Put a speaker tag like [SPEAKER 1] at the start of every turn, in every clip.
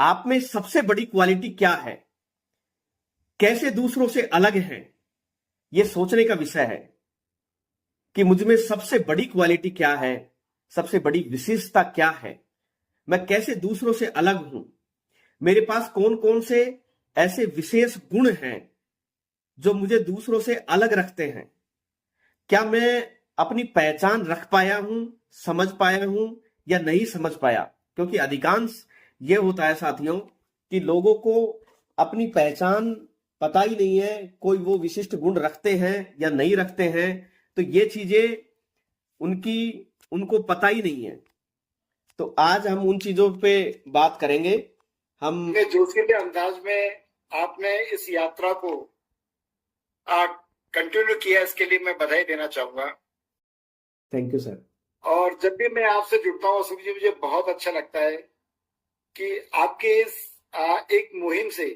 [SPEAKER 1] आप में सबसे बड़ी क्वालिटी क्या है? कैसे दूसरों से अलग हैं? यह सोचने का विषय है कि मुझ में सबसे बड़ी क्वालिटी क्या है, सबसे बड़ी विशेषता क्या है, मैं कैसे दूसरों से अलग हूं, मेरे पास कौन कौन से ऐसे विशेष गुण हैं जो मुझे दूसरों से अलग रखते हैं। क्या मैं अपनी पहचान रख पाया हूं, समझ पाया हूं या नहीं समझ पाया? क्योंकि अधिकांश ये होता है साथियों कि लोगों को अपनी पहचान पता ही नहीं है, कोई वो विशिष्ट गुण रखते हैं या नहीं रखते हैं, तो ये चीजें उनको पता ही नहीं है। तो आज हम उन चीजों पे बात करेंगे। हम
[SPEAKER 2] जोशीले अंदाज में आपने इस यात्रा को कंटिन्यू किया, इसके लिए मैं बधाई देना चाहूंगा।
[SPEAKER 1] Thank you sir.
[SPEAKER 2] और जब भी मैं आपसे जुड़ता हूँ अशोक जी, मुझे बहुत अच्छा लगता है कि आपके इस एक मुहिम से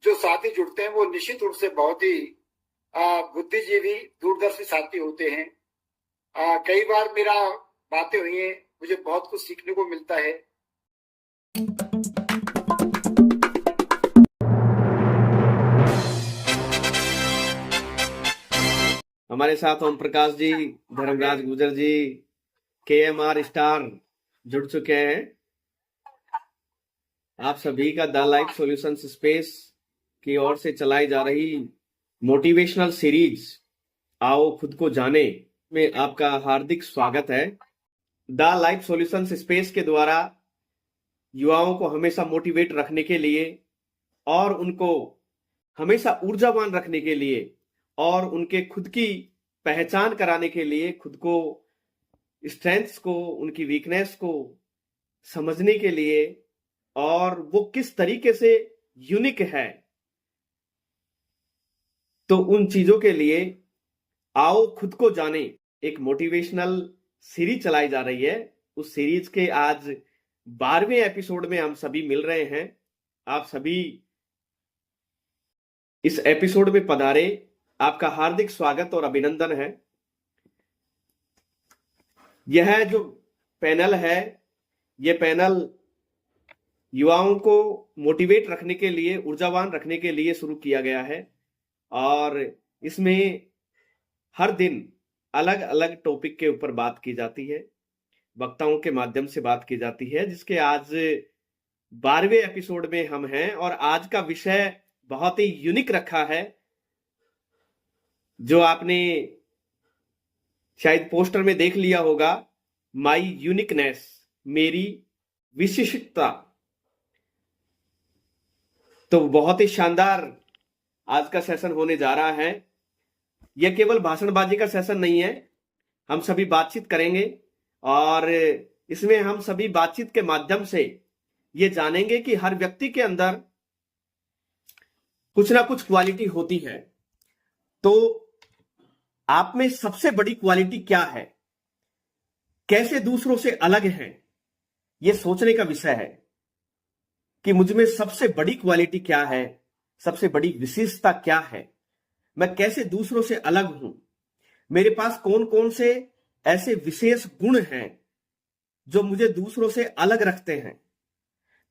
[SPEAKER 2] जो साथी जुड़ते हैं वो निश्चित रूप से बहुत ही बुद्धिजीवी, दूरदर्शी साथी होते हैं। कई बार मेरा बातें हुई हैं, मुझे बहुत कुछ सीखने को मिलता है।
[SPEAKER 1] हमारे साथ ओम प्रकाश जी, धर्मराज गुजर जी, KMR स्टार जुड़ चुके हैं। आप सभी का द लाइफ सॉल्यूशंस स्पेस की ओर से चलाई जा रही मोटिवेशनल सीरीज आओ खुद को जाने में आपका हार्दिक स्वागत है। द लाइफ सॉल्यूशंस स्पेस के द्वारा युवाओं को हमेशा मोटिवेट रखने के लिए और उनको हमेशा ऊर्जावान रखने के लिए और उनके खुद की पहचान कराने के लिए, खुद को स्ट्रेंथ्स को, उनकी वीकनेस को समझने के लिए और वो किस तरीके से यूनिक है, तो उन चीजों के लिए आओ खुद को जाने एक मोटिवेशनल सीरीज चलाई जा रही है। उस सीरीज के आज 12वें एपिसोड में हम सभी मिल रहे हैं। आप सभी इस एपिसोड में पधारे, आपका हार्दिक स्वागत और अभिनंदन है। यह जो पैनल है, यह पैनल युवाओं को मोटिवेट रखने के लिए, ऊर्जावान रखने के लिए शुरू किया गया है और इसमें हर दिन अलग अलग टॉपिक के ऊपर बात की जाती है, वक्ताओं के माध्यम से बात की जाती है, जिसके आज 12वें एपिसोड में हम हैं। और आज का विषय बहुत ही यूनिक रखा है, जो आपने शायद पोस्टर में देख लिया होगा, माई यूनिकनेस, मेरी विशिष्टता। तो बहुत ही शानदार आज का सेशन होने जा रहा है। यह केवल भाषणबाजी का सेशन नहीं है, हम सभी बातचीत करेंगे और इसमें हम सभी बातचीत के माध्यम से ये जानेंगे कि हर व्यक्ति के अंदर कुछ ना कुछ क्वालिटी होती है। तो आप में सबसे बड़ी क्वालिटी क्या है? कैसे दूसरों से अलग हैं? यह सोचने का विषय है कि मुझ में सबसे बड़ी क्वालिटी क्या है, सबसे बड़ी विशेषता क्या है, मैं कैसे दूसरों से अलग हूं, मेरे पास कौन कौन से ऐसे विशेष गुण हैं जो मुझे दूसरों से अलग रखते हैं।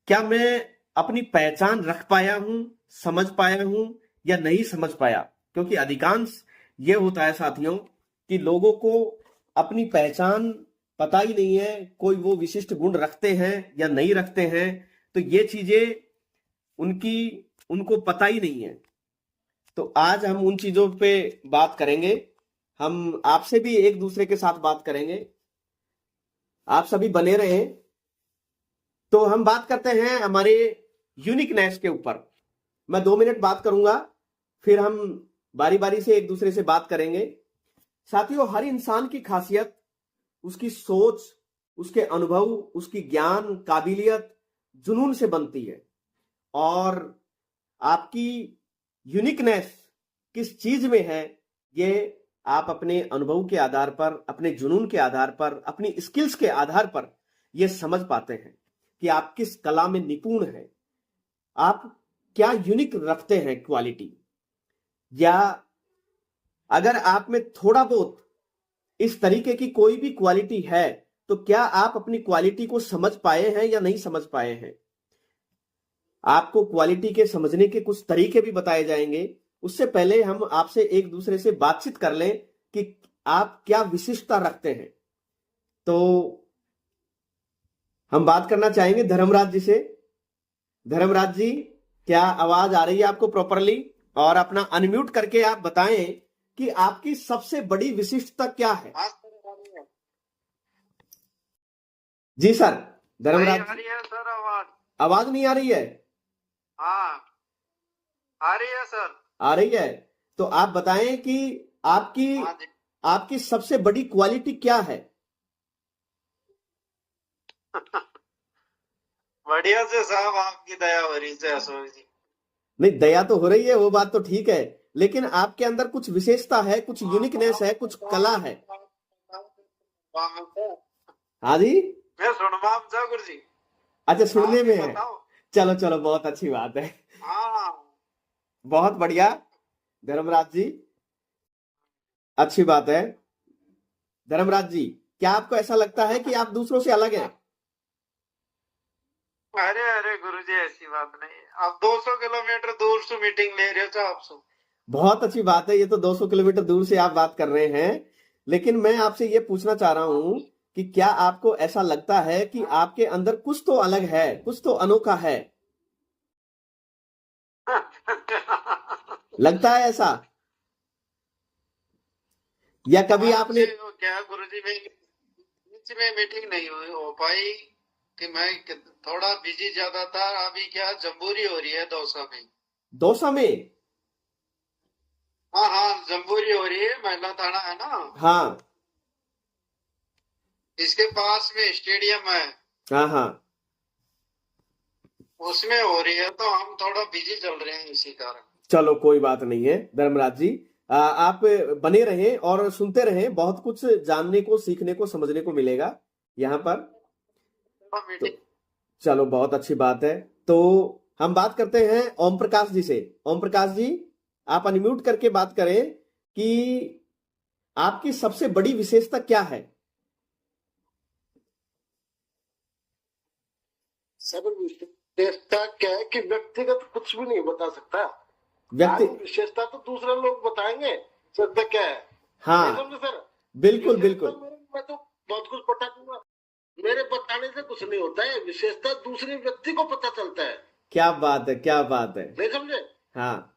[SPEAKER 1] क्या मैं अपनी पहचान रख पाया हूं, समझ पाया हूं या नहीं समझ पाया? क्योंकि अधिकांश ये होता है साथियों कि लोगों को अपनी पहचान पता ही नहीं है, कोई वो विशिष्ट गुण रखते हैं या नहीं रखते हैं, तो ये चीजें उनको पता ही नहीं है। तो आज हम उन चीजों पे बात करेंगे। हम आपसे भी एक दूसरे के साथ बात करेंगे, आप सभी बने रहे। तो हम बात करते हैं हमारे यूनिकनेस के ऊपर। मैं 2 मिनट बात करूंगा, फिर हम बारी बारी से एक दूसरे से बात करेंगे। साथियों, हर इंसान की खासियत उसकी सोच, उसके अनुभव, उसकी ज्ञान, काबिलियत, जुनून से बनती है। और आपकी यूनिकनेस किस चीज में है, ये आप अपने अनुभव के आधार पर, अपने जुनून के आधार पर, अपनी स्किल्स के आधार पर ये समझ पाते हैं कि आप किस कला में निपुण हैं, आप क्या यूनिक रखते हैं क्वालिटी। या अगर आप में थोड़ा बहुत इस तरीके की कोई भी क्वालिटी है, तो क्या आप अपनी क्वालिटी को समझ पाए हैं या नहीं समझ पाए हैं। आपको क्वालिटी के समझने के कुछ तरीके भी बताए जाएंगे। उससे पहले हम आपसे एक दूसरे से बातचीत कर लें कि आप क्या विशिष्टता रखते हैं। तो हम बात करना चाहेंगे धर्मराज जी से। धर्मराज जी, क्या आवाज आ रही है आपको प्रॉपरली? और अपना अनम्यूट करके आप बताएं कि आपकी सबसे बड़ी विशिष्टता क्या है। जी सर, धर्मराज
[SPEAKER 3] आ रही है सर आवाज?
[SPEAKER 1] आवाज नहीं आ रही है?
[SPEAKER 3] हाँ आ रही है सर।
[SPEAKER 1] आ रही है। तो आप बताएं कि आपकी
[SPEAKER 3] हाँ जी।
[SPEAKER 1] आपकी सबसे बड़ी क्वालिटी क्या है?
[SPEAKER 3] बढ़िया से साहब, आपकी दया हो रही है अशोक जी।
[SPEAKER 1] नहीं, दया तो हो रही है, वो बात तो ठीक है, लेकिन आपके अंदर कुछ विशेषता है, कुछ यूनिकनेस है, कुछ कला है। हाँ जी।
[SPEAKER 3] मैं सुनवा जा गुरु जी।
[SPEAKER 1] अच्छा, सुनने
[SPEAKER 3] आप
[SPEAKER 1] में
[SPEAKER 3] ही
[SPEAKER 1] है।
[SPEAKER 3] बताओ।
[SPEAKER 1] चलो चलो, बहुत अच्छी बात है।
[SPEAKER 3] हाँ
[SPEAKER 1] बहुत बढ़िया धर्मराज जी, अच्छी बात है। धर्मराज जी, क्या आपको ऐसा लगता है कि आप दूसरों से अलग हैं?
[SPEAKER 3] अरे अरे गुरु जी, ऐसी बात नहीं है। आप 200 किलोमीटर दूर से मीटिंग ले रहे हो आपसे।
[SPEAKER 1] बहुत अच्छी बात है, ये तो 200 किलोमीटर दूर से आप बात कर रहे हैं, लेकिन मैं आपसे ये पूछना चाह रहा हूं कि क्या आपको ऐसा लगता है कि आपके अंदर कुछ तो अलग है, कुछ तो अनोखा है? लगता है ऐसा? या कभी आपने
[SPEAKER 3] क्या गुरु जी, बीच में मीटिंग नहीं हो पाई कि मैं थोड़ा बिजी ज्यादा था। अभी क्या जम्बूरी हो रही है दौसा में।
[SPEAKER 1] दौसा में?
[SPEAKER 3] हाँ हाँ, जम्बूरी हो रही है, महिला थाना है ना,
[SPEAKER 1] हाँ
[SPEAKER 3] इसके पास में स्टेडियम है,
[SPEAKER 1] हाँ हाँ।
[SPEAKER 3] उसमें हो रही है, तो हम थोड़ा बिजी चल रहे हैं इसी कारण।
[SPEAKER 1] चलो कोई बात नहीं है धर्मराज जी, आप बने रहें और सुनते रहें, बहुत कुछ जानने को, सीखने को, समझने को मिलेगा यहाँ पर। तो
[SPEAKER 3] मीटिंग
[SPEAKER 1] चलो, बहुत अच्छी बात है। तो हम बात करते हैं ओम प्रकाश जी से। ओम प्रकाश जी, आप अनम्यूट करके बात करें कि आपकी सबसे बड़ी विशेषता क्या है?
[SPEAKER 2] सब विशेषता क्या है कि व्यक्तिगत कुछ भी नहीं बता सकता।
[SPEAKER 1] व्यक्ति
[SPEAKER 2] आज विशेषता तो दूसरे लोग बताएंगे, विशेषता क्या है।
[SPEAKER 1] हाँ,
[SPEAKER 2] नहीं समझे सर?
[SPEAKER 1] बिल्कुल
[SPEAKER 2] विशेषता
[SPEAKER 1] बिल्कुल।
[SPEAKER 2] मैं तो बहुत कुछ बता दूंगा, मेरे बताने से कुछ नहीं होता है। विशेषता दूसरे व्यक्ति को पता चलता है।
[SPEAKER 1] क्या बात है, क्या बात है।
[SPEAKER 2] नहीं समझे?
[SPEAKER 1] हाँ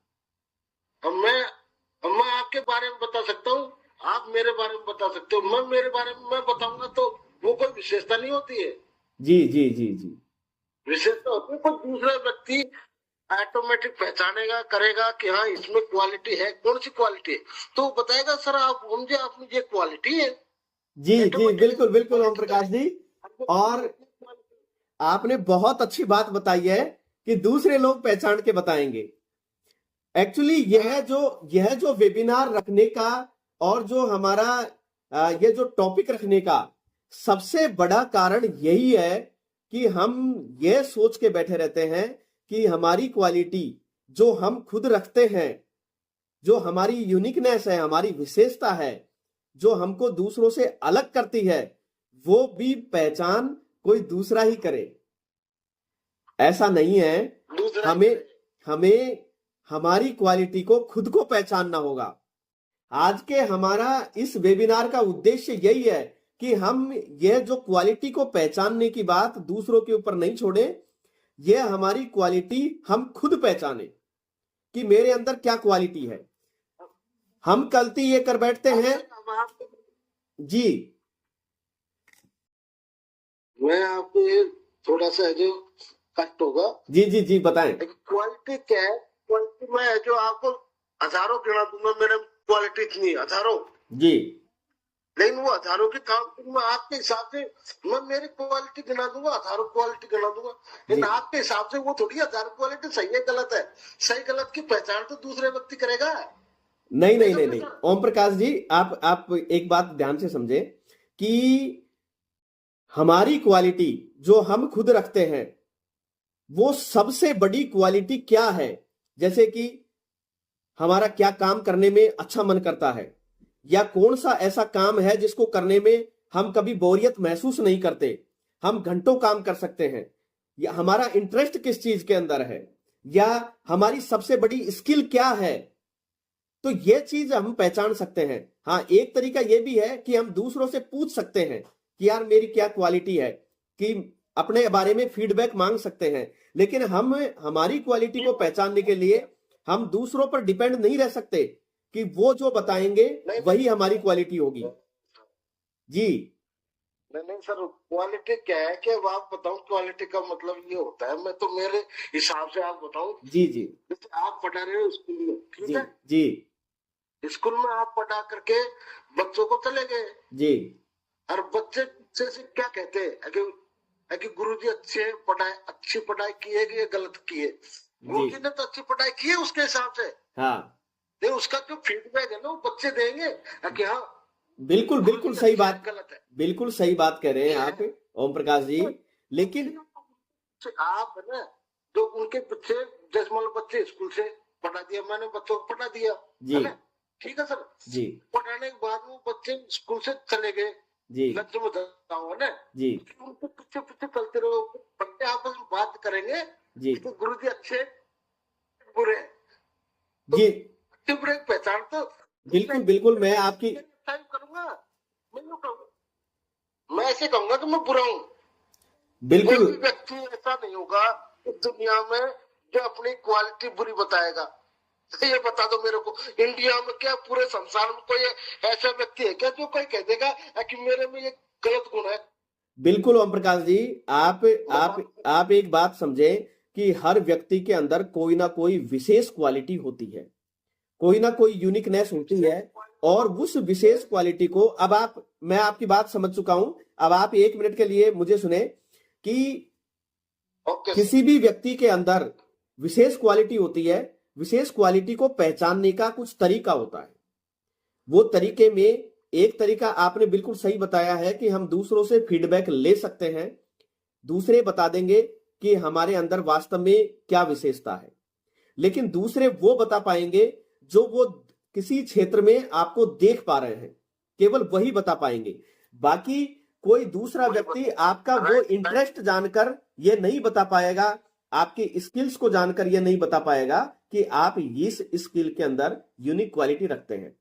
[SPEAKER 2] अब मैं आपके बारे में बता सकता हूँ, आप मेरे बारे में बता सकते हो, मैं मेरे बारे में मैं बताऊंगा, तो वो कोई विशेषता नहीं होती है।
[SPEAKER 1] जी जी जी जी।
[SPEAKER 2] विशेषता होती है कोई दूसरा व्यक्ति ऑटोमेटिक पहचानेगा, करेगा कि हाँ इसमें क्वालिटी है। कौन सी क्वालिटी है तो बताएगा, सर आप मुझे आपने ये क्वालिटी है।
[SPEAKER 1] जी जी, बिल्कुल बिल्कुल ओम प्रकाश जी। और आपने बहुत अच्छी बात बताई है कि दूसरे लोग पहचान के बताएंगे। एक्चुअली यह जो वेबिनार रखने का और जो हमारा ये जो टॉपिक रखने का सबसे बड़ा कारण यही है कि हम ये सोच के बैठे रहते हैं कि हमारी क्वालिटी जो हम खुद रखते हैं, जो हमारी यूनिकनेस है, हमारी विशेषता है, जो हमको दूसरों से अलग करती है, वो भी पहचान कोई दूसरा ही करे। ऐसा नहीं है। हमें हमारी क्वालिटी को खुद को पहचानना होगा। आज के हमारा इस वेबिनार का उद्देश्य यही है कि हम ये जो क्वालिटी को पहचानने की बात दूसरों के ऊपर नहीं छोड़े, ये हमारी क्वालिटी हम खुद पहचाने कि मेरे अंदर क्या क्वालिटी है। हम गलती ये कर बैठते हैं जी।
[SPEAKER 2] मैं आपको ये थोड़ा सा जो कट होगा,
[SPEAKER 1] जी जी जी, बताएं।
[SPEAKER 2] क्वालिटी क्या है? क्वालिटी मैं जो आपको हजारों गिना दूंगा, मेरे क्वालिटी इतनी हजारों
[SPEAKER 1] जी,
[SPEAKER 2] लेकिन वो हजारों के काम में आपके हिसाब से मैं मेरी क्वालिटी गिना दूंगा, हजारों क्वालिटी गिना दूंगा, लेकिन आपके हिसाब से वो थोड़ी हजारों क्वालिटी सही है गलत है। सही गलत की पहचान तो दूसरे व्यक्ति करेगा।
[SPEAKER 1] नहीं नहीं नहीं नहीं, ओम प्रकाश जी, आप एक बात ध्यान से समझे कि हमारी क्वालिटी जो हम खुद रखते हैं वो सबसे बड़ी क्वालिटी क्या है। जैसे कि हमारा क्या काम करने में अच्छा मन करता है, या कौन सा ऐसा काम है जिसको करने में हम कभी बोरियत महसूस नहीं करते, हम घंटों काम कर सकते हैं। या हमारा इंटरेस्ट किस चीज के अंदर है, या हमारी सबसे बड़ी स्किल क्या है, तो ये चीज हम पहचान सकते हैं। हाँ, एक तरीका ये भी है कि हम दूसरों से पूछ सकते हैं कि यार मेरी क्या क्वालिटी है, कि अपने बारे में फीडबैक मांग सकते हैं। लेकिन हम हमारी क्वालिटी को पहचानने के लिए हम दूसरों पर डिपेंड नहीं रह सकते कि वो जो बताएंगे वही हमारी क्वालिटी होगी। जी
[SPEAKER 4] नहीं सर, क्वालिटी क्या है कि अब आप बताओ, क्वालिटी का मतलब ये होता है, मैं तो मेरे हिसाब से आप बताओ।
[SPEAKER 1] जी जी
[SPEAKER 4] जैसे आप पढ़ा रहे हो स्कूल में, ठीक
[SPEAKER 1] जी
[SPEAKER 4] है,
[SPEAKER 1] जी
[SPEAKER 4] स्कूल में आप पढ़ा करके बच्चों को चले गए,
[SPEAKER 1] जी
[SPEAKER 4] और बच्चे से क्या कहते हैं कि गुरुजी अच्छी पढ़ाई की है कि ये गलत की है। गुरुजी ने तो अच्छी पढ़ाई की है उसके हिसाब से,
[SPEAKER 1] हाँ,
[SPEAKER 4] नहीं उसका जो फीडबैक है ना वो बच्चे देंगे कि हाँ
[SPEAKER 1] बिल्कुल बिल्कुल सही बात,
[SPEAKER 4] गलत है।
[SPEAKER 1] बिल्कुल सही बात कह रहे हैं आप ओम प्रकाश जी। लेकिन
[SPEAKER 4] आप है ना, जो उनके पीछे, जैसे मान लो बच्चे स्कूल से पढ़ा दिया, मैंने बच्चों को पढ़ा दिया,
[SPEAKER 1] जी
[SPEAKER 4] है ना, ठीक है सर,
[SPEAKER 1] जी
[SPEAKER 4] पढ़ाने के बाद वो बच्चे स्कूल से चले गए,
[SPEAKER 1] जी
[SPEAKER 4] लंच में जाओ, है ना,
[SPEAKER 1] जी
[SPEAKER 4] उनके पीछे पीछे चलते रहो, बच्चे आपस में बात करेंगे
[SPEAKER 1] जी
[SPEAKER 4] कि गुरुजी अच्छे बुरे हैं। तो
[SPEAKER 1] जी
[SPEAKER 4] अच्छे बुरे की पहचान तो
[SPEAKER 1] बिल्कुल बिल्कुल, मैं आपकी
[SPEAKER 4] टाइम करूंगा, मैं यूं कहूंगा, मैं ऐसे कहूंगा कि मैं बुरा हूँ। कोई
[SPEAKER 1] बिल्कुल
[SPEAKER 4] भी व्यक्ति ऐसा नहीं होगा इस दुनिया में जो अपनी क्वालिटी बुरी बताएगा। ये बता दो मेरे को, इंडिया में क्या पूरे संसार में कोई ऐसा व्यक्ति है क्या जो कोई कह देगा कि मेरे में ये गलत गुण है?
[SPEAKER 1] बिल्कुल ओम प्रकाश जी, आप एक बात समझे कि हर व्यक्ति के अंदर कोई ना कोई विशेष क्वालिटी होती है, कोई ना कोई यूनिकनेस होती है, और उस विशेष क्वालिटी को मैं आपकी बात समझ चुका हूं। अब आप 1 मिनट के लिए मुझे सुने कि
[SPEAKER 4] ओके,
[SPEAKER 1] किसी भी व्यक्ति के अंदर विशेष क्वालिटी होती है, विशेष क्वालिटी को पहचानने का कुछ तरीका होता है। वो तरीके में एक तरीका आपने बिल्कुल सही बताया है कि हम दूसरों से फीडबैक ले सकते हैं, दूसरे बता देंगे कि हमारे अंदर वास्तव में क्या विशेषता है। लेकिन दूसरे वो बता पाएंगे जो वो किसी क्षेत्र में आपको देख पा रहे हैं, केवल वही बता पाएंगे। बाकी कोई दूसरा व्यक्ति आपका वो इंटरेस्ट जानकर ये नहीं बता पाएगा, आपके स्किल्स को जानकर ये नहीं बता पाएगा कि आप इस स्किल के अंदर यूनिक क्वालिटी रखते हैं।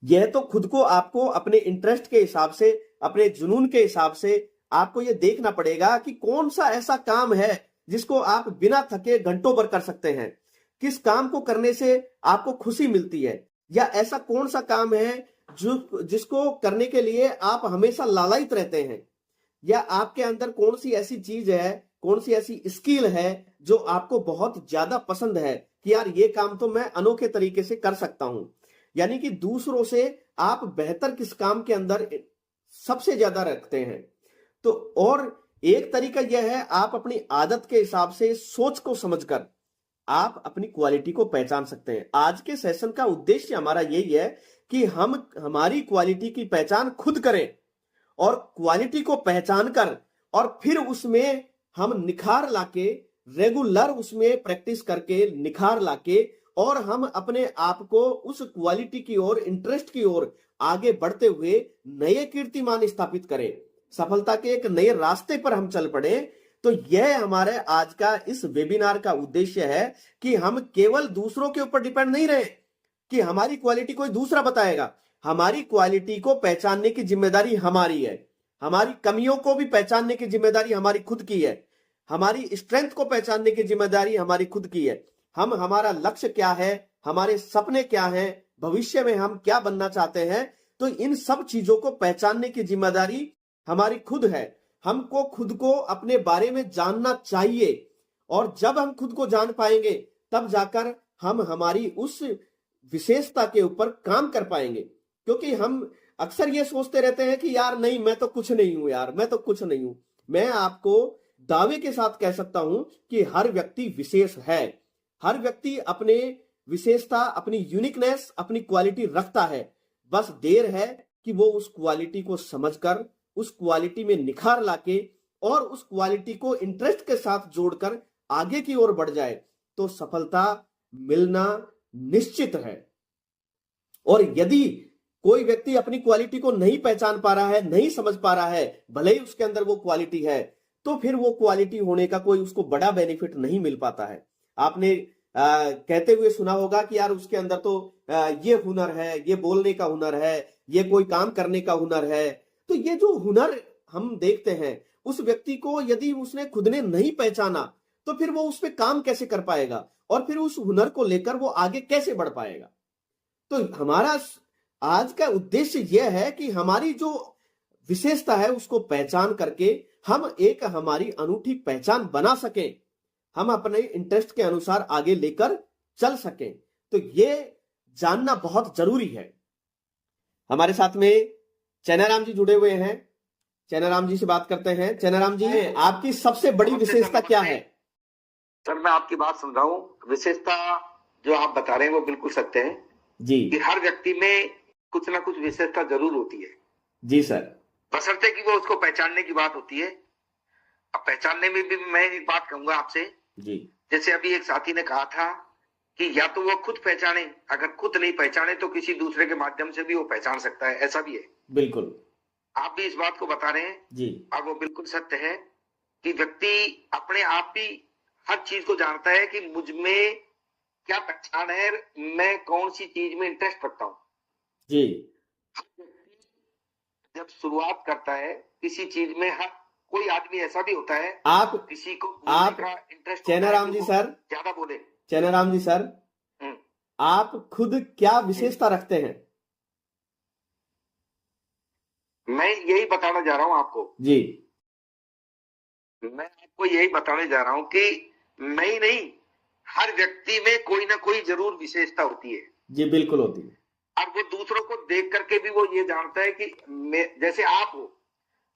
[SPEAKER 1] यह तो खुद को आपको अपने इंटरेस्ट के हिसाब से, अपने जुनून के हिसाब से आपको यह देखना पड़ेगा कि कौन सा ऐसा काम है जिसको आप बिना थके घंटों भर कर सकते हैं, किस काम को करने से आपको खुशी मिलती है, या ऐसा कौन सा काम है जिसको करने के लिए आप हमेशा लालायित रहते हैं, या आपके अंदर कौन सी ऐसी चीज है, कौन सी ऐसी स्किल है जो आपको बहुत ज्यादा पसंद है कि यार ये काम तो मैं अनोखे तरीके से कर सकता हूं। यानी कि दूसरों से आप बेहतर किस काम के अंदर सबसे ज्यादा रखते हैं। तो और एक तरीका यह है, आप अपनी आदत के हिसाब से सोच को समझकर आप अपनी क्वालिटी को पहचान सकते हैं। आज के सेशन का उद्देश्य हमारा यही है कि हम हमारी क्वालिटी की पहचान खुद करें, और क्वालिटी को पहचान कर और फिर उसमें हम निखार लाके, रेगुलर उसमें प्रैक्टिस करके निखार लाके, और हम अपने आप को उस क्वालिटी की ओर, इंटरेस्ट की ओर आगे बढ़ते हुए नए कीर्तिमान स्थापित करें, सफलता के एक नए रास्ते पर हम चल पड़े। तो यह हमारे आज का इस वेबिनार का उद्देश्य है कि हम केवल दूसरों के ऊपर डिपेंड नहीं रहे कि हमारी क्वालिटी कोई दूसरा बताएगा। हमारी क्वालिटी को पहचानने की जिम्मेदारी हमारी है, हमारी कमियों को भी पहचानने की जिम्मेदारी हमारी खुद की है, हमारी स्ट्रेंथ को पहचानने की जिम्मेदारी हमारी खुद की है। हम, हमारा लक्ष्य क्या है, हमारे सपने क्या हैं, भविष्य में हम क्या बनना चाहते हैं, तो इन सब चीजों को पहचानने की जिम्मेदारी हमारी खुद है। हमको खुद को अपने बारे में जानना चाहिए, और जब हम खुद को जान पाएंगे तब जाकर हम हमारी उस विशेषता के ऊपर काम कर पाएंगे। क्योंकि हम अक्सर ये सोचते रहते हैं कि यार नहीं, मैं तो कुछ नहीं हूं, यार मैं तो कुछ नहीं हूं। मैं आपको दावे के साथ कह सकता हूं कि हर व्यक्ति विशेष है, हर व्यक्ति अपने विशेषता, अपनी यूनिकनेस, अपनी क्वालिटी रखता है। बस देर है कि वो उस क्वालिटी को समझकर, उस क्वालिटी में निखार लाके और उस क्वालिटी को इंटरेस्ट के साथ जोड़कर आगे की ओर बढ़ जाए, तो सफलता मिलना निश्चित है। और यदि कोई व्यक्ति अपनी क्वालिटी को नहीं पहचान पा रहा है, नहीं समझ पा रहा है, भले ही उसके अंदर वो क्वालिटी है, तो फिर वो क्वालिटी होने का कोई उसको बड़ा बेनिफिट नहीं मिल पाता है। आपने कहते हुए सुना होगा कि यार उसके अंदर तो ये हुनर है, ये बोलने का हुनर है, ये कोई काम करने का हुनर है। तो ये जो हुनर हम देखते हैं, उस व्यक्ति को यदि उसने खुद ने नहीं पहचाना तो फिर वो उस पे काम कैसे कर पाएगा और फिर उस हुनर को लेकर वो आगे कैसे बढ़ पाएगा। तो हमारा आज का उद्देश्य यह है कि हमारी जो विशेषता है उसको पहचान करके हम एक हमारी अनूठी पहचान बना सकें, हम अपने इंटरेस्ट के अनुसार आगे लेकर चल सकें। तो ये जानना बहुत जरूरी है। हमारे साथ में चैनाराम जी जुड़े हुए हैं, चैनाराम जी से बात करते हैं। चैनाराम जी, आपकी सबसे बड़ी विशेषता क्या है?
[SPEAKER 5] सर, मैं आपकी बात सुन रहा हूँ। विशेषता जो आप बता रहे हैं वो बिल्कुल सत्य है
[SPEAKER 1] जी।
[SPEAKER 5] कि हर व्यक्ति में कुछ ना कुछ विशेषता जरूर होती है।
[SPEAKER 1] जी सर।
[SPEAKER 5] बशर्ते कि वो उसको पहचानने की बात होती है। अब पहचानने में भी मैं एक बात कहूंगा आपसे
[SPEAKER 1] जी।
[SPEAKER 5] जैसे अभी एक साथी ने कहा था कि या तो वो खुद पहचाने, अगर खुद नहीं पहचाने तो किसी दूसरे के माध्यम से भी वो पहचान सकता है, ऐसा भी है।
[SPEAKER 1] बिल्कुल,
[SPEAKER 5] आप भी इस बात को बता रहे हैं
[SPEAKER 1] जी।
[SPEAKER 5] और वो बिल्कुल सत्य है कि व्यक्ति अपने आप भी हर चीज को जानता है कि मुझ में क्या पहचान है, मैं कौन सी चीज में इंटरेस्ट रखता हूँ
[SPEAKER 1] जी।
[SPEAKER 5] जब शुरुआत करता है किसी चीज में, हर कोई आदमी ऐसा भी होता है
[SPEAKER 1] आप
[SPEAKER 5] किसी को
[SPEAKER 1] आप
[SPEAKER 5] इंटरेस्ट
[SPEAKER 1] चैनाराम जी सर,
[SPEAKER 5] ज्यादा बोले।
[SPEAKER 1] चैनाराम जी सर, आप खुद क्या विशेषता रखते हैं?
[SPEAKER 5] मैं यही बताना जा रहा हूँ आपको
[SPEAKER 1] जी।
[SPEAKER 5] मैं आपको यही बताने जा रहा हूँ कि मैं ही नहीं, हर व्यक्ति में कोई ना कोई जरूर विशेषता होती है।
[SPEAKER 1] जी बिल्कुल होती है।
[SPEAKER 5] और वो दूसरों को देख करके भी वो ये जानता है कि जैसे आप हो,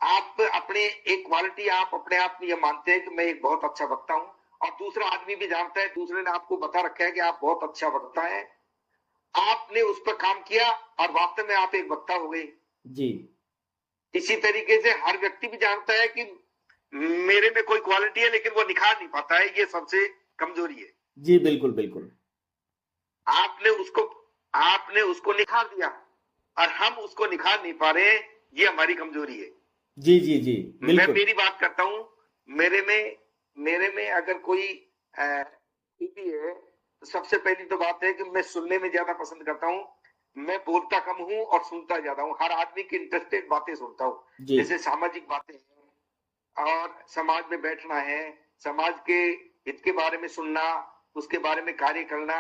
[SPEAKER 5] आप अपने एक क्वालिटी आप अपने आप में ये मानते हैं कि मैं एक बहुत अच्छा वक्ता हूँ, और दूसरा आदमी भी जानता है, दूसरे ने आपको बता रखा है कि आप बहुत अच्छा वक्ता है। आपने उस पर काम किया और वास्तव में आप एक वक्ता हो गए।
[SPEAKER 1] जी।
[SPEAKER 5] इसी तरीके से हर व्यक्ति भी जानता है कि मेरे में कोई क्वालिटी है लेकिन वो निखार नहीं पाता है, ये सबसे कमजोरी है।
[SPEAKER 1] जी बिल्कुल बिल्कुल।
[SPEAKER 5] आपने उसको निखार दिया और हम उसको निखार नहीं पा रहे हैं, ये हमारी कमजोरी है।
[SPEAKER 1] जी जी जी बिल्कुल।
[SPEAKER 5] मैं मेरी बात करता हूँ, मेरे में अगर कोई खूबी है तो सबसे पहली तो बात है कि मैं सुनने में ज्यादा पसंद करता हूँ। मैं बोलता कम हूँ और सुनता ज्यादा हूँ। हर आदमी की इंटरेस्टेड बातें सुनता हूँ, जैसे सामाजिक बातें हैं और समाज में बैठना है, समाज के हित के बारे में सुनना, उसके बारे में कार्य करना,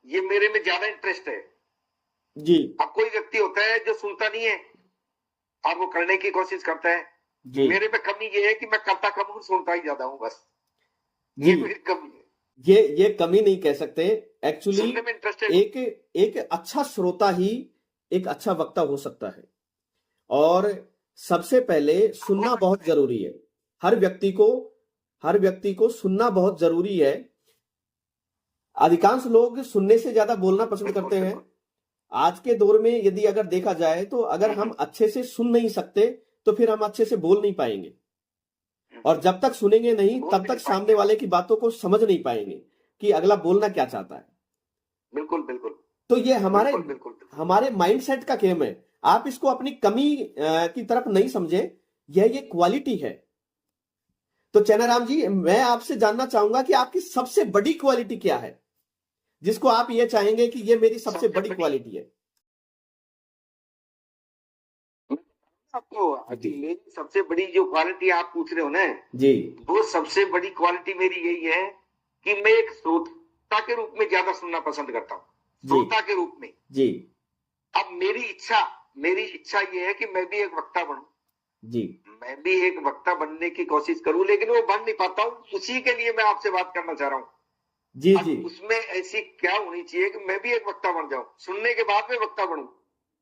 [SPEAKER 5] ये मेरे में ज्यादा इंटरेस्ट है
[SPEAKER 1] जी।
[SPEAKER 5] अब कोई व्यक्ति होता है जो सुनता नहीं है और वो करने की कोशिश करता है
[SPEAKER 1] जी।
[SPEAKER 5] मेरे में कमी ये है कि मैं करता कम हूँ, सुनता ही ज्यादा हूँ, बस
[SPEAKER 1] जी।
[SPEAKER 5] ये मेरी कमी है।
[SPEAKER 1] ये कमी नहीं कह सकते, एक्चुअली
[SPEAKER 5] सुनने में इंटरेस्टेड
[SPEAKER 1] एक अच्छा श्रोता ही एक अच्छा वक्ता हो सकता है। और सबसे पहले सुनना बहुत जरूरी है। हर व्यक्ति को सुनना बहुत जरूरी है। अधिकांश लोग सुनने से ज्यादा बोलना पसंद करते हैं। आज के दौर में यदि अगर देखा जाए तो अगर हम अच्छे से सुन नहीं सकते तो फिर हम अच्छे से बोल नहीं पाएंगे, और जब तक सुनेंगे नहीं तब तक सामने वाले की बातों को समझ नहीं पाएंगे कि अगला बोलना क्या चाहता है।
[SPEAKER 5] बिल्कुल बिल्कुल।
[SPEAKER 1] तो ये हमारे माइंडसेट का गेम है। आप इसको अपनी कमी की तरफ नहीं समझे, ये क्वालिटी है। तो चैनाराम जी, मैं आपसे जानना चाहूंगा कि आपकी सबसे बड़ी क्वालिटी क्या है, जिसको आप ये चाहेंगे कि ये मेरी सबसे बड़ी क्वालिटी है?
[SPEAKER 5] आपको मेरी सबसे बड़ी जो क्वालिटी आप पूछ रहे हो ना
[SPEAKER 1] जी, वो
[SPEAKER 5] सबसे बड़ी क्वालिटी मेरी यही है कि मैं एक श्रोता के रूप में ज्यादा सुनना पसंद करता हूँ, श्रोता के रूप में
[SPEAKER 1] जी।
[SPEAKER 5] अब मेरी इच्छा ये है कि मैं भी एक वक्ता बनूं
[SPEAKER 1] जी।
[SPEAKER 5] मैं भी एक वक्ता बनने की कोशिश करूं, लेकिन वो बन नहीं पाता हूँ। उसी के लिए मैं आपसे बात करना चाह रहा हूँ
[SPEAKER 1] जी जी।
[SPEAKER 5] उसमें ऐसी क्या होनी चाहिए कि मैं भी एक वक्ता बन जाऊं, सुनने के बाद में वक्ता बनूं।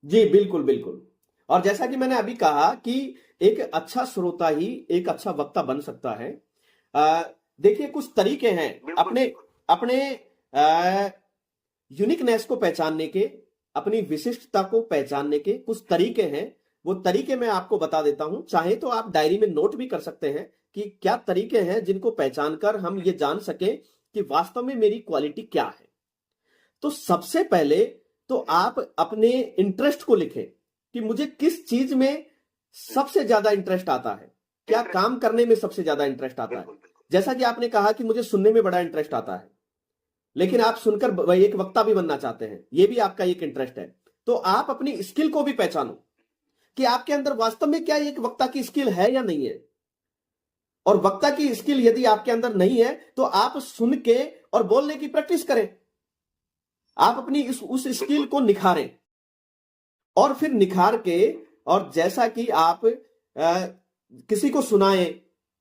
[SPEAKER 1] जी बिल्कुल बिल्कुल। और जैसा कि मैंने अभी कहा कि एक अच्छा श्रोता ही एक अच्छा वक्ता बन सकता है। देखिए, कुछ तरीके हैं अपने यूनिकनेस को पहचानने के, अपनी विशिष्टता को पहचानने के कुछ तरीके हैं। वो तरीके मैं आपको बता देता हूं, चाहे तो आप डायरी में नोट भी कर सकते हैं कि क्या तरीके हैं जिनको पहचानकर हम ये जान सके कि वास्तव में मेरी क्वालिटी क्या है। तो सबसे पहले तो आप अपने इंटरेस्ट को लिखें कि मुझे किस चीज में सबसे ज्यादा इंटरेस्ट आता है। क्या
[SPEAKER 5] Interest-
[SPEAKER 1] काम करने में सबसे ज्यादा इंटरेस्ट आता है?
[SPEAKER 5] बिल्कुल बिल्कुल
[SPEAKER 1] जैसा कि आपने कहा कि मुझे सुनने में बड़ा इंटरेस्ट आता है, लेकिन आप सुनकर एक वक्ता भी बनना चाहते हैं, ये भी आपका एक इंटरेस्ट है। तो आप अपनी स्किल को भी पहचानो कि आपके अंदर वास्तव में क्या एक वक्ता की स्किल है या नहीं है। और वक्ता की स्किल यदि आपके अंदर नहीं है तो आप सुन के और बोलने की प्रैक्टिस करें, आप अपनी उस स्किल को निखारें, और फिर निखार के, और जैसा कि आप किसी को सुनाएं,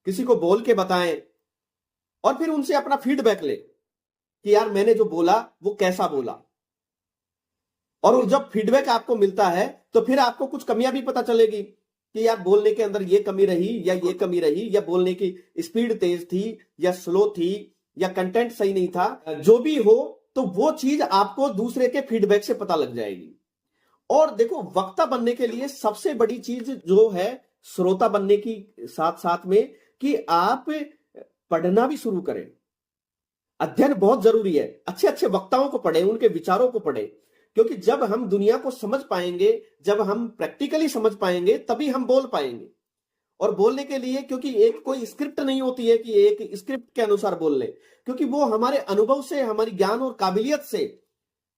[SPEAKER 1] किसी को बोल के बताएं, और फिर उनसे अपना फीडबैक ले कि यार मैंने जो बोला वो कैसा बोला। और जब फीडबैक आपको मिलता है तो फिर आपको कुछ कमियां भी पता चलेगी कि यार बोलने के अंदर ये कमी रही या ये कमी रही, या बोलने की स्पीड तेज थी या स्लो थी, या कंटेंट सही नहीं था, जो भी हो तो वो चीज आपको दूसरे के फीडबैक से पता लग जाएगी। और देखो, वक्ता बनने के लिए सबसे बड़ी चीज जो है श्रोता बनने की साथ साथ में कि आप पढ़ना भी शुरू करें। अध्ययन बहुत जरूरी है, अच्छे अच्छे वक्ताओं को पढ़ें, उनके विचारों को पढ़ें, क्योंकि जब हम दुनिया को समझ पाएंगे, जब हम प्रैक्टिकली समझ पाएंगे, तभी हम बोल पाएंगे। और बोलने के लिए क्योंकि एक कोई स्क्रिप्ट नहीं होती है कि एक स्क्रिप्ट के अनुसार बोल ले, क्योंकि वो हमारे अनुभव से, हमारी ज्ञान और काबिलियत से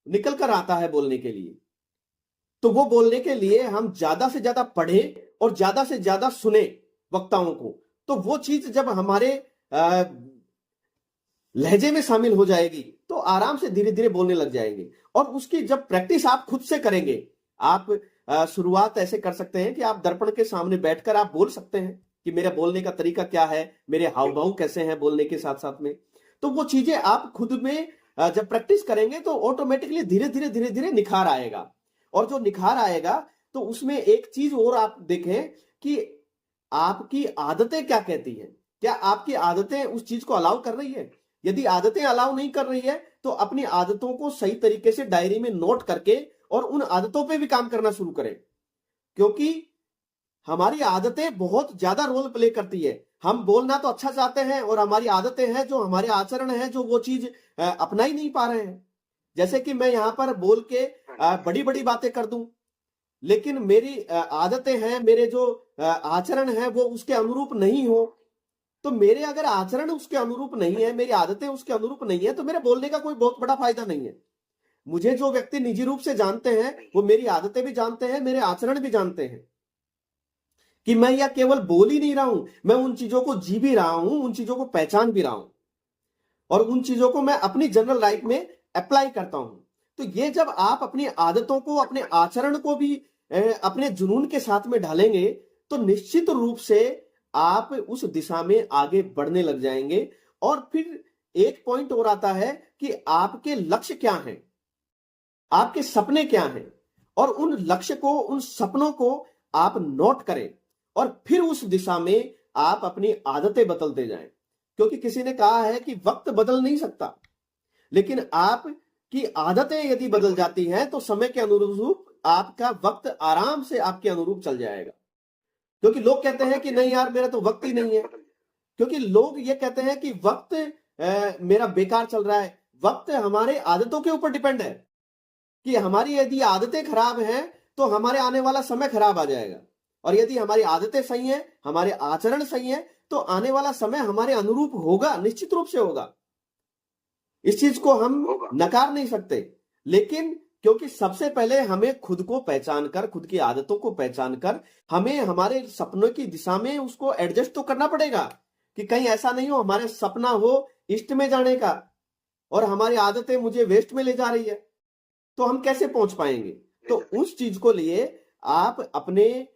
[SPEAKER 1] निकल कर आता है बोलने के लिए। तो वो बोलने के लिए हम ज्यादा से ज्यादा पढ़ें और ज्यादा से ज्यादा सुने वक्ताओं को, तो वो चीज जब हमारे लहजे में शामिल हो जाएगी तो आराम से धीरे धीरे बोलने लग जाएंगे। और उसकी जब प्रैक्टिस आप खुद से करेंगे, आप शुरुआत ऐसे कर सकते हैं कि आप दर्पण के सामने बैठकर आप बोल सकते हैं कि मेरा बोलने का तरीका क्या है, मेरे हाव भाव कैसे हैं बोलने के साथ साथ में। तो वो चीजें आप खुद में जब प्रैक्टिस करेंगे तो ऑटोमेटिकली धीरे धीरे निखार आएगा। और जो निखार आएगा तो उसमें एक चीज और आप देखें कि आपकी आदतें क्या कहती हैं, क्या आपकी आदतें उस चीज को अलाउ कर रही है। यदि आदतें अलाउ नहीं कर रही है तो अपनी आदतों को सही तरीके से डायरी में नोट करके और उन आदतों पे भी काम करना शुरू करें, क्योंकि हमारी आदतें बहुत ज्यादा रोल प्ले करती है। हम बोलना तो अच्छा चाहते हैं और हमारी आदतें हैं, जो हमारे आचरण है, जो वो चीज अपना ही नहीं पा रहे हैं। जैसे कि मैं यहां पर बोल के बड़ी बड़ी बातें कर दूं, लेकिन मेरी आदतें हैं, मेरे जो आचरण है वो उसके अनुरूप नहीं हो, तो मेरे अगर आचरण उसके अनुरूप नहीं है, मेरी आदतें उसके अनुरूप नहीं है, तो मेरे बोलने का कोई बहुत बड़ा फायदा नहीं है। मुझे जो व्यक्ति निजी रूप से जानते हैं वो मेरी आदतें भी जानते हैं, मेरे आचरण भी जानते हैं कि मैं यह केवल बोल ही नहीं रहा हूं, मैं उन चीजों को जी भी रहा हूं, उन चीजों को पहचान भी रहा हूं, और उन चीजों को मैं अपनी जनरल लाइफ में अप्लाई करता हूं। तो ये जब आप अपनी आदतों को, अपने आचरण को भी अपने जुनून के साथ में ढालेंगे तो निश्चित रूप से आप उस दिशा में आगे बढ़ने लग जाएंगे। और फिर एक पॉइंट और आता है कि आपके लक्ष्य क्या हैं, आपके सपने क्या हैं, और उन लक्ष्य को, उन सपनों को आप नोट करें और फिर उस दिशा में आप अपनी आदतें बदलते जाएं। क्योंकि किसी ने कहा है कि वक्त बदल नहीं सकता, लेकिन आपकी आदतें यदि बदल जाती हैं तो समय के अनुरूप आपका वक्त आराम से आपके अनुरूप चल जाएगा। क्योंकि लोग कहते हैं कि नहीं यार मेरा तो वक्त ही नहीं है, क्योंकि लोग ये कहते हैं कि वक्त मेरा बेकार चल रहा है। वक्त हमारे आदतों के ऊपर डिपेंड है कि हमारी यदि आदतें खराब हैं तो हमारे आने वाला समय खराब आ जाएगा, और यदि हमारी आदतें सही हैं, हमारे आचरण सही हैं, तो आने वाला समय हमारे अनुरूप होगा, निश्चित रूप से होगा। इस चीज को हम नकार नहीं सकते, लेकिन क्योंकि सबसे पहले हमें खुद को पहचान कर, खुद की आदतों को पहचान कर, हमें हमारे सपनों की दिशा में उसको एडजस्ट तो करना पड़ेगा कि कहीं ऐसा नहीं हो हमारे सपना हो ईस्ट में जाने का और हमारी आदतें मुझे वेस्ट में ले जा रही है, तो हम कैसे पहुंच पाएंगे। तो उस चीज को लिए आप अपने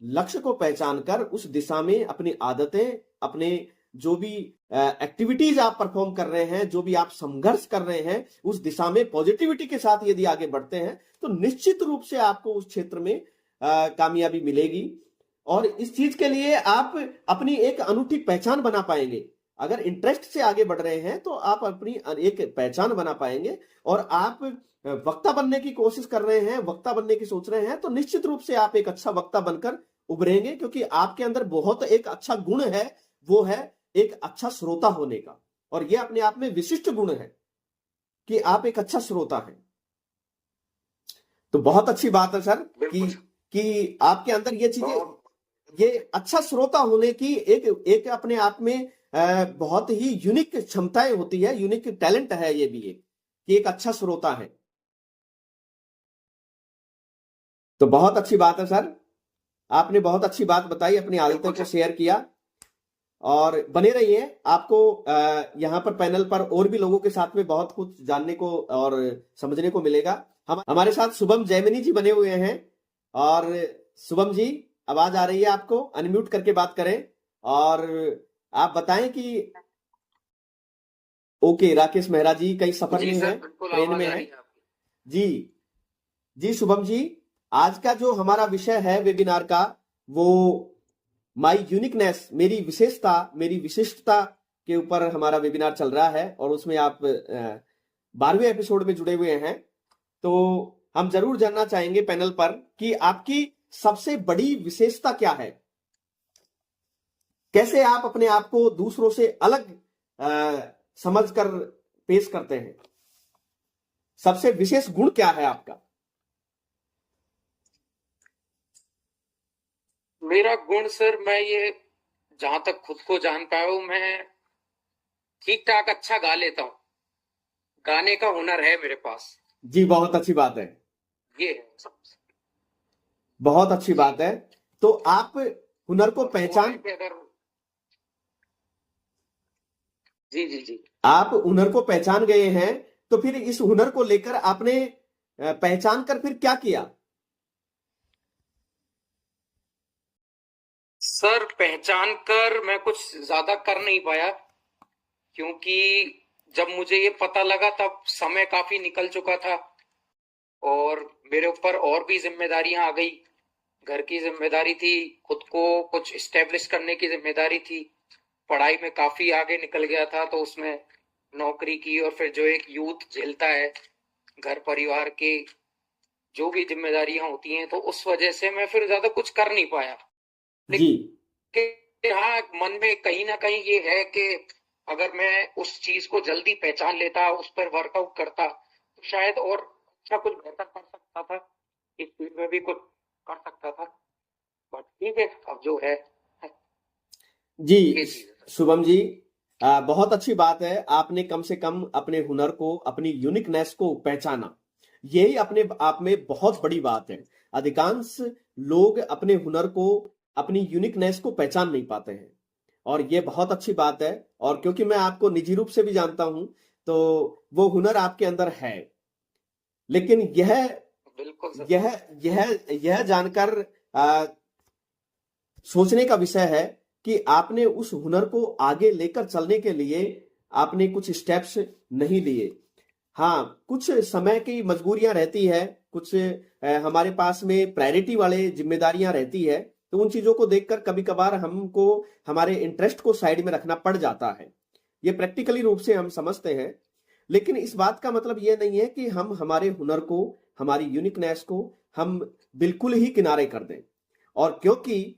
[SPEAKER 1] लक्ष्य को पहचान कर उस दिशा में अपनी आदतें, अपने जो भी एक्टिविटीज आप परफॉर्म कर रहे हैं, जो भी आप संघर्ष कर रहे हैं, उस दिशा में पॉजिटिविटी के साथ यदि आगे बढ़ते हैं तो निश्चित रूप से आपको उस क्षेत्र में कामयाबी मिलेगी। और इस चीज के लिए आप अपनी एक अनूठी पहचान बना पाएंगे। अगर इंटरेस्ट से आगे बढ़ रहे हैं तो आप अपनी एक पहचान बना पाएंगे, और आप वक्ता बनने की कोशिश कर रहे हैं, वक्ता बनने की सोच रहे हैं, तो निश्चित रूप से आप एक अच्छा वक्ता बनकर उभरेंगे, क्योंकि आपके अंदर बहुत एक अच्छा गुण है, वो है एक अच्छा श्रोता होने का। और यह अपने आप में विशिष्ट गुण है कि आप एक अच्छा श्रोता हैं। तो बहुत अच्छी बात है सर कि आपके अंदर ये चीजें ये अच्छा श्रोता होने की एक एक अपने आप में बहुत ही यूनिक क्षमताएं होती है, यूनिक टैलेंट है ये भी एक, कि एक अच्छा श्रोता है। तो बहुत अच्छी बात है सर, आपने बहुत अच्छी बात बताई, अपनी आदतों
[SPEAKER 5] बिल्कुल
[SPEAKER 1] को
[SPEAKER 5] सर।
[SPEAKER 1] शेयर किया। और बने रहिए, आपको यहाँ पर पैनल पर और भी लोगों के साथ में बहुत कुछ जानने को और समझने को मिलेगा। हम हमारे साथ शुभम जैमिनी जी बने हुए हैं। और शुभम जी, आवाज आ रही है आपको? अनम्यूट करके बात करें और आप बताएं कि ओके, राकेश मेहरा जी कहीं सफर
[SPEAKER 3] जी
[SPEAKER 1] में
[SPEAKER 3] सर,
[SPEAKER 1] हैं,
[SPEAKER 3] बिल्कुल
[SPEAKER 1] ट्रेन
[SPEAKER 3] आवाज
[SPEAKER 1] में
[SPEAKER 3] आ
[SPEAKER 1] हैं।
[SPEAKER 3] रही है आपकी।
[SPEAKER 1] जी जी शुभम जी, आज का जो हमारा विषय है वेबिनार का, वो माई यूनिकनेस, मेरी विशेषता, मेरी विशिष्टता के ऊपर हमारा वेबिनार चल रहा है। और उसमें आप 12वें एपिसोड में जुड़े हुए हैं। तो हम जरूर जानना चाहेंगे पैनल पर कि आपकी सबसे बड़ी विशेषता क्या है, कैसे आप अपने आप को दूसरों से अलग समझकर पेश करते हैं, सबसे विशेष गुण क्या है आपका?
[SPEAKER 3] मेरा गुण सर, मैं ये जहां तक खुद को जान पाया हूं, मैं ठीक ठाक अच्छा गा लेता हूँ। गाने का हुनर है मेरे पास,
[SPEAKER 1] जी बहुत अच्छी बात है,
[SPEAKER 3] ये है सबसे।
[SPEAKER 1] बहुत अच्छी बात है। तो आप हुनर को
[SPEAKER 3] और वो है
[SPEAKER 1] पहचान,
[SPEAKER 3] कि अगर जी जी जी
[SPEAKER 1] आप हुनर को पहचान गए हैं, तो फिर इस हुनर को लेकर आपने पहचान कर फिर क्या किया?
[SPEAKER 3] सर, पहचान कर मैं कुछ ज्यादा कर नहीं पाया, क्योंकि जब मुझे ये पता लगा तब समय काफी निकल चुका था और मेरे ऊपर और भी जिम्मेदारियां आ गई। घर की जिम्मेदारी थी, खुद को कुछ स्टेब्लिश करने की जिम्मेदारी थी, पढ़ाई में काफी आगे निकल गया था, तो उसमें नौकरी की, और फिर जो एक यूथ झेलता है घर परिवार के जो भी जिम्मेदारियां होती हैं, तो उस वजह से मैं फिर ज्यादा कुछ कर नहीं पाया।
[SPEAKER 1] जी
[SPEAKER 3] लेकिन हाँ, मन में कहीं ना कहीं ये है कि अगर मैं उस चीज को जल्दी पहचान लेता, उस पर वर्कआउट करता, तो शायद और अच्छा कुछ बेहतर कर सकता था, इस फील्ड में भी कुछ कर सकता था। बट ठीक है, अब जो है
[SPEAKER 1] जी
[SPEAKER 3] ये चीज है सर।
[SPEAKER 1] शुभम जी, बहुत अच्छी बात है, आपने कम से कम अपने हुनर को, अपनी यूनिकनेस को पहचाना। यही अपने आप में बहुत बड़ी बात है। अधिकांश लोग अपने हुनर को, अपनी यूनिकनेस को पहचान नहीं पाते हैं, और ये बहुत अच्छी बात है। और क्योंकि मैं आपको निजी रूप से भी जानता हूं, तो वो हुनर आपके अंदर है। लेकिन
[SPEAKER 3] बिल्कुल सर।
[SPEAKER 1] यह यह जानकर सोचने का विषय है कि आपने उस हुनर को आगे लेकर चलने के लिए आपने कुछ स्टेप्स नहीं लिए। हाँ, कुछ समय की मजबूरियां रहती है, कुछ हमारे पास में प्रायोरिटी वाले जिम्मेदारियां रहती है, तो उन चीजों को देखकर कभी कभार हमको हमारे इंटरेस्ट को साइड में रखना पड़ जाता है। ये प्रैक्टिकली रूप से हम समझते हैं। लेकिन इस बात का मतलब ये नहीं है कि हम हमारे हुनर को, हमारी यूनिकनेस को हम बिल्कुल ही किनारे कर दें। और क्योंकि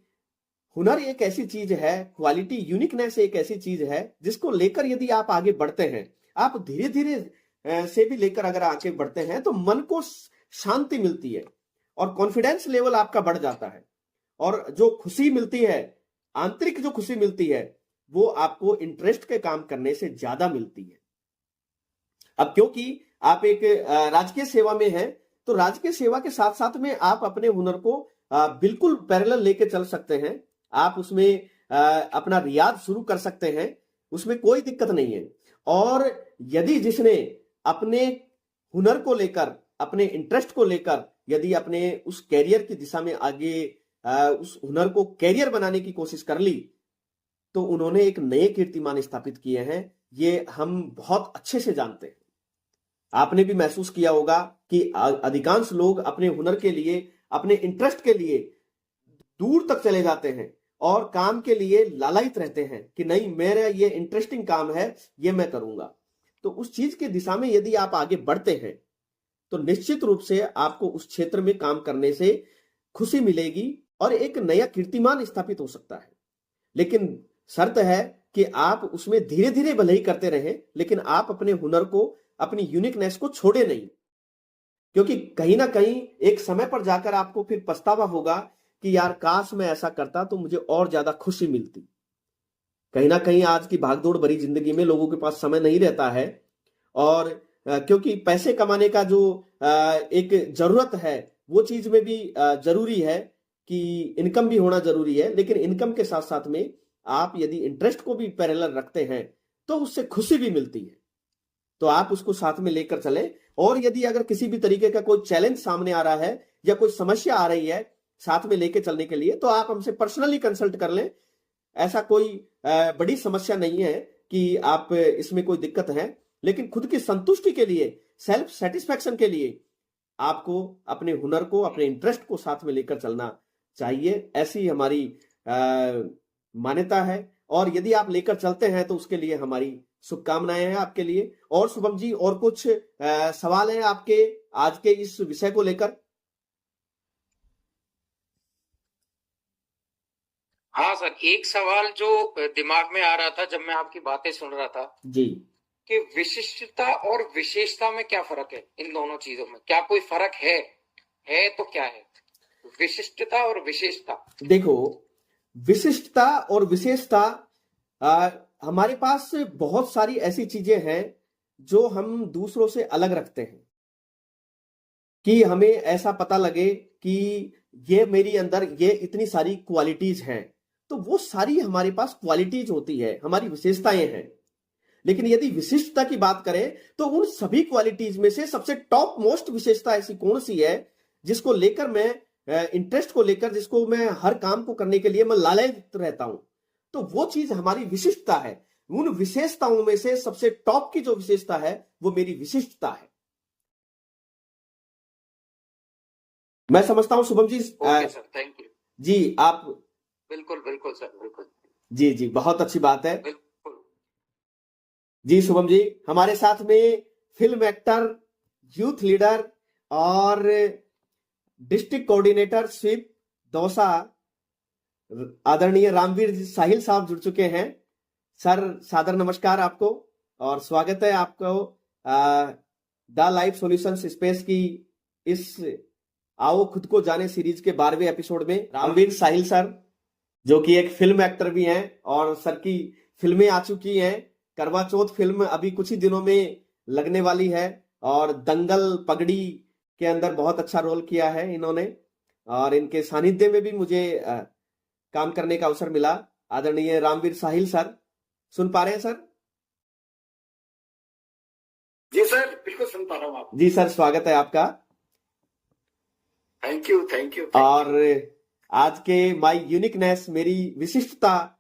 [SPEAKER 1] हुनर एक ऐसी चीज है, क्वालिटी, यूनिकनेस एक ऐसी चीज है जिसको लेकर यदि आप आगे बढ़ते हैं, आप धीरे धीरे से भी लेकर अगर आगे बढ़ते हैं, तो मन को शांति मिलती है और कॉन्फिडेंस लेवल आपका बढ़ जाता है। और जो खुशी मिलती है, आंतरिक जो खुशी मिलती है, वो आपको इंटरेस्ट के काम करने से ज्यादा मिलती है। अब क्योंकि आप एक राजकीय सेवा में हैं, तो राजकीय सेवा के साथ साथ में आप अपने हुनर को बिल्कुल पैरेलल लेके चल सकते हैं। आप उसमें अपना रियाज शुरू कर सकते हैं, उसमें कोई दिक्कत नहीं है। और यदि जिसने अपने हुनर को लेकर, अपने इंटरेस्ट को लेकर, यदि अपने उस कैरियर की दिशा में आगे उस हुनर को कैरियर बनाने की कोशिश कर ली, तो उन्होंने एक नए कीर्तिमान स्थापित किए हैं। ये हम बहुत अच्छे से जानते हैं। आपने भी महसूस किया होगा कि अधिकांश लोग अपने हुनर के लिए, अपने इंटरेस्ट के लिए दूर तक चले जाते हैं और काम के लिए लालायित रहते हैं कि नहीं, मेरा ये इंटरेस्टिंग काम है, ये मैं करूंगा। तो उस चीज की दिशा में यदि आप आगे बढ़ते हैं, तो निश्चित रूप से आपको उस क्षेत्र में काम करने से खुशी मिलेगी और एक नया कीर्तिमान स्थापित हो सकता है। लेकिन शर्त है कि आप उसमें धीरे धीरे भले ही करते रहें, लेकिन आप अपने हुनर को, अपनी यूनिकनेस को छोड़े नहीं। क्योंकि कहीं ना कहीं एक समय पर जाकर आपको फिर पछतावा होगा कि यार काश मैं ऐसा करता तो मुझे और ज्यादा खुशी मिलती। कहीं ना कहीं आज की भागदौड़ भरी जिंदगी में लोगों के पास समय नहीं रहता है, और क्योंकि पैसे कमाने का जो एक जरूरत है वो चीज में भी जरूरी है कि इनकम भी होना जरूरी है, लेकिन इनकम के साथ साथ में आप यदि इंटरेस्ट को भी पैरेलल रखते हैं तो उससे खुशी भी मिलती है। तो आप उसको साथ में लेकर चलें, और यदि अगर किसी भी तरीके का कोई चैलेंज सामने आ रहा है या कोई समस्या आ रही है साथ में लेके चलने के लिए, तो आप हमसे पर्सनली कंसल्ट कर लें। ऐसा कोई बड़ी समस्या नहीं है कि आप इसमें कोई दिक्कत है, लेकिन खुद की संतुष्टि के लिए, सेल्फ सेटिस्फैक्शन के लिए आपको अपने हुनर को, अपने इंटरेस्ट को साथ में लेकर चलना चाहिए। ऐसी हमारी मान्यता है, और यदि आप लेकर चलते हैं तो उसके लिए हमारी शुभकामनाएं हैं आपके लिए। और शुभम जी, और कुछ सवाल हैं आपके आज के इस विषय को लेकर?
[SPEAKER 3] हाँ सर, एक सवाल जो दिमाग में आ रहा था जब मैं आपकी बातें सुन रहा था
[SPEAKER 1] जी,
[SPEAKER 3] कि विशिष्टता और विशेषता में क्या फर्क है? इन दोनों चीजों में क्या कोई फर्क है तो क्या है विशिष्टता और विशेषता?
[SPEAKER 1] देखो, विशिष्टता और विशेषता, हमारे पास बहुत सारी ऐसी चीजें हैं जो हम दूसरों से अलग रखते हैं, कि हमें ऐसा पता लगे कि ये मेरी अंदर ये इतनी सारी क्वालिटीज हैं, तो वो सारी हमारे पास क्वालिटीज होती है, हमारी विशेषताएं हैं। लेकिन यदि विशिष्टता की बात करें तो उन सभी क्वालिटीज में से सबसे टॉप मोस्ट विशेषता ऐसी कौन सी है जिसको लेकर मैं, इंटरेस्ट को लेकर, जिसको मैं हर काम को करने के लिए मैं लालायित रहता हूं, तो वो चीज हमारी विशिष्टता है। उन विशेषताओं में से सबसे टॉप की जो विशेषता है वो मेरी विशिष्टता है। मैं समझता हूं Shubham ji.
[SPEAKER 3] Okay sir, thank you.
[SPEAKER 1] जी, आप।
[SPEAKER 3] बिल्कुल बिल्कुल सर, बिल्कुल।
[SPEAKER 1] जी जी, बहुत अच्छी बात है।
[SPEAKER 3] बिल्कुल।
[SPEAKER 1] जी शुभम जी, हमारे साथ में फिल्म एक्टर, यूथ लीडर और डिस्ट्रिक्ट कोऑर्डिनेटर स्वीप दौसा आदरणीय रामवीर साहिल साहब जुड़ चुके हैं। सर, सादर नमस्कार आपको, और स्वागत है आपको द लाइफ सॉल्यूशंस स्पेस की इस आओ खुद को जाने सीरीज के 12वें एपिसोड में। रामवीर साहिल सर, जो कि एक फिल्म एक्टर भी हैं, और सर की फिल्में आ चुकी हैं। करवा चौथ फिल्म अभी कुछ ही दिनों में लगने वाली है, और दंगल पगड़ी के अंदर बहुत अच्छा रोल किया है इन्होंने, और इनके सानिध्य में भी मुझे काम करने का अवसर मिला। आदरणीय रामवीर साहिल सर, सुन पा रहे हैं सर?
[SPEAKER 2] जी सर, बिल्कुल सुन पा रहा हूँ आप।
[SPEAKER 1] जी सर, स्वागत है आपका।
[SPEAKER 2] Thank you, thank you.
[SPEAKER 1] और आज के माय यूनिकनेस, मेरी विशिष्टता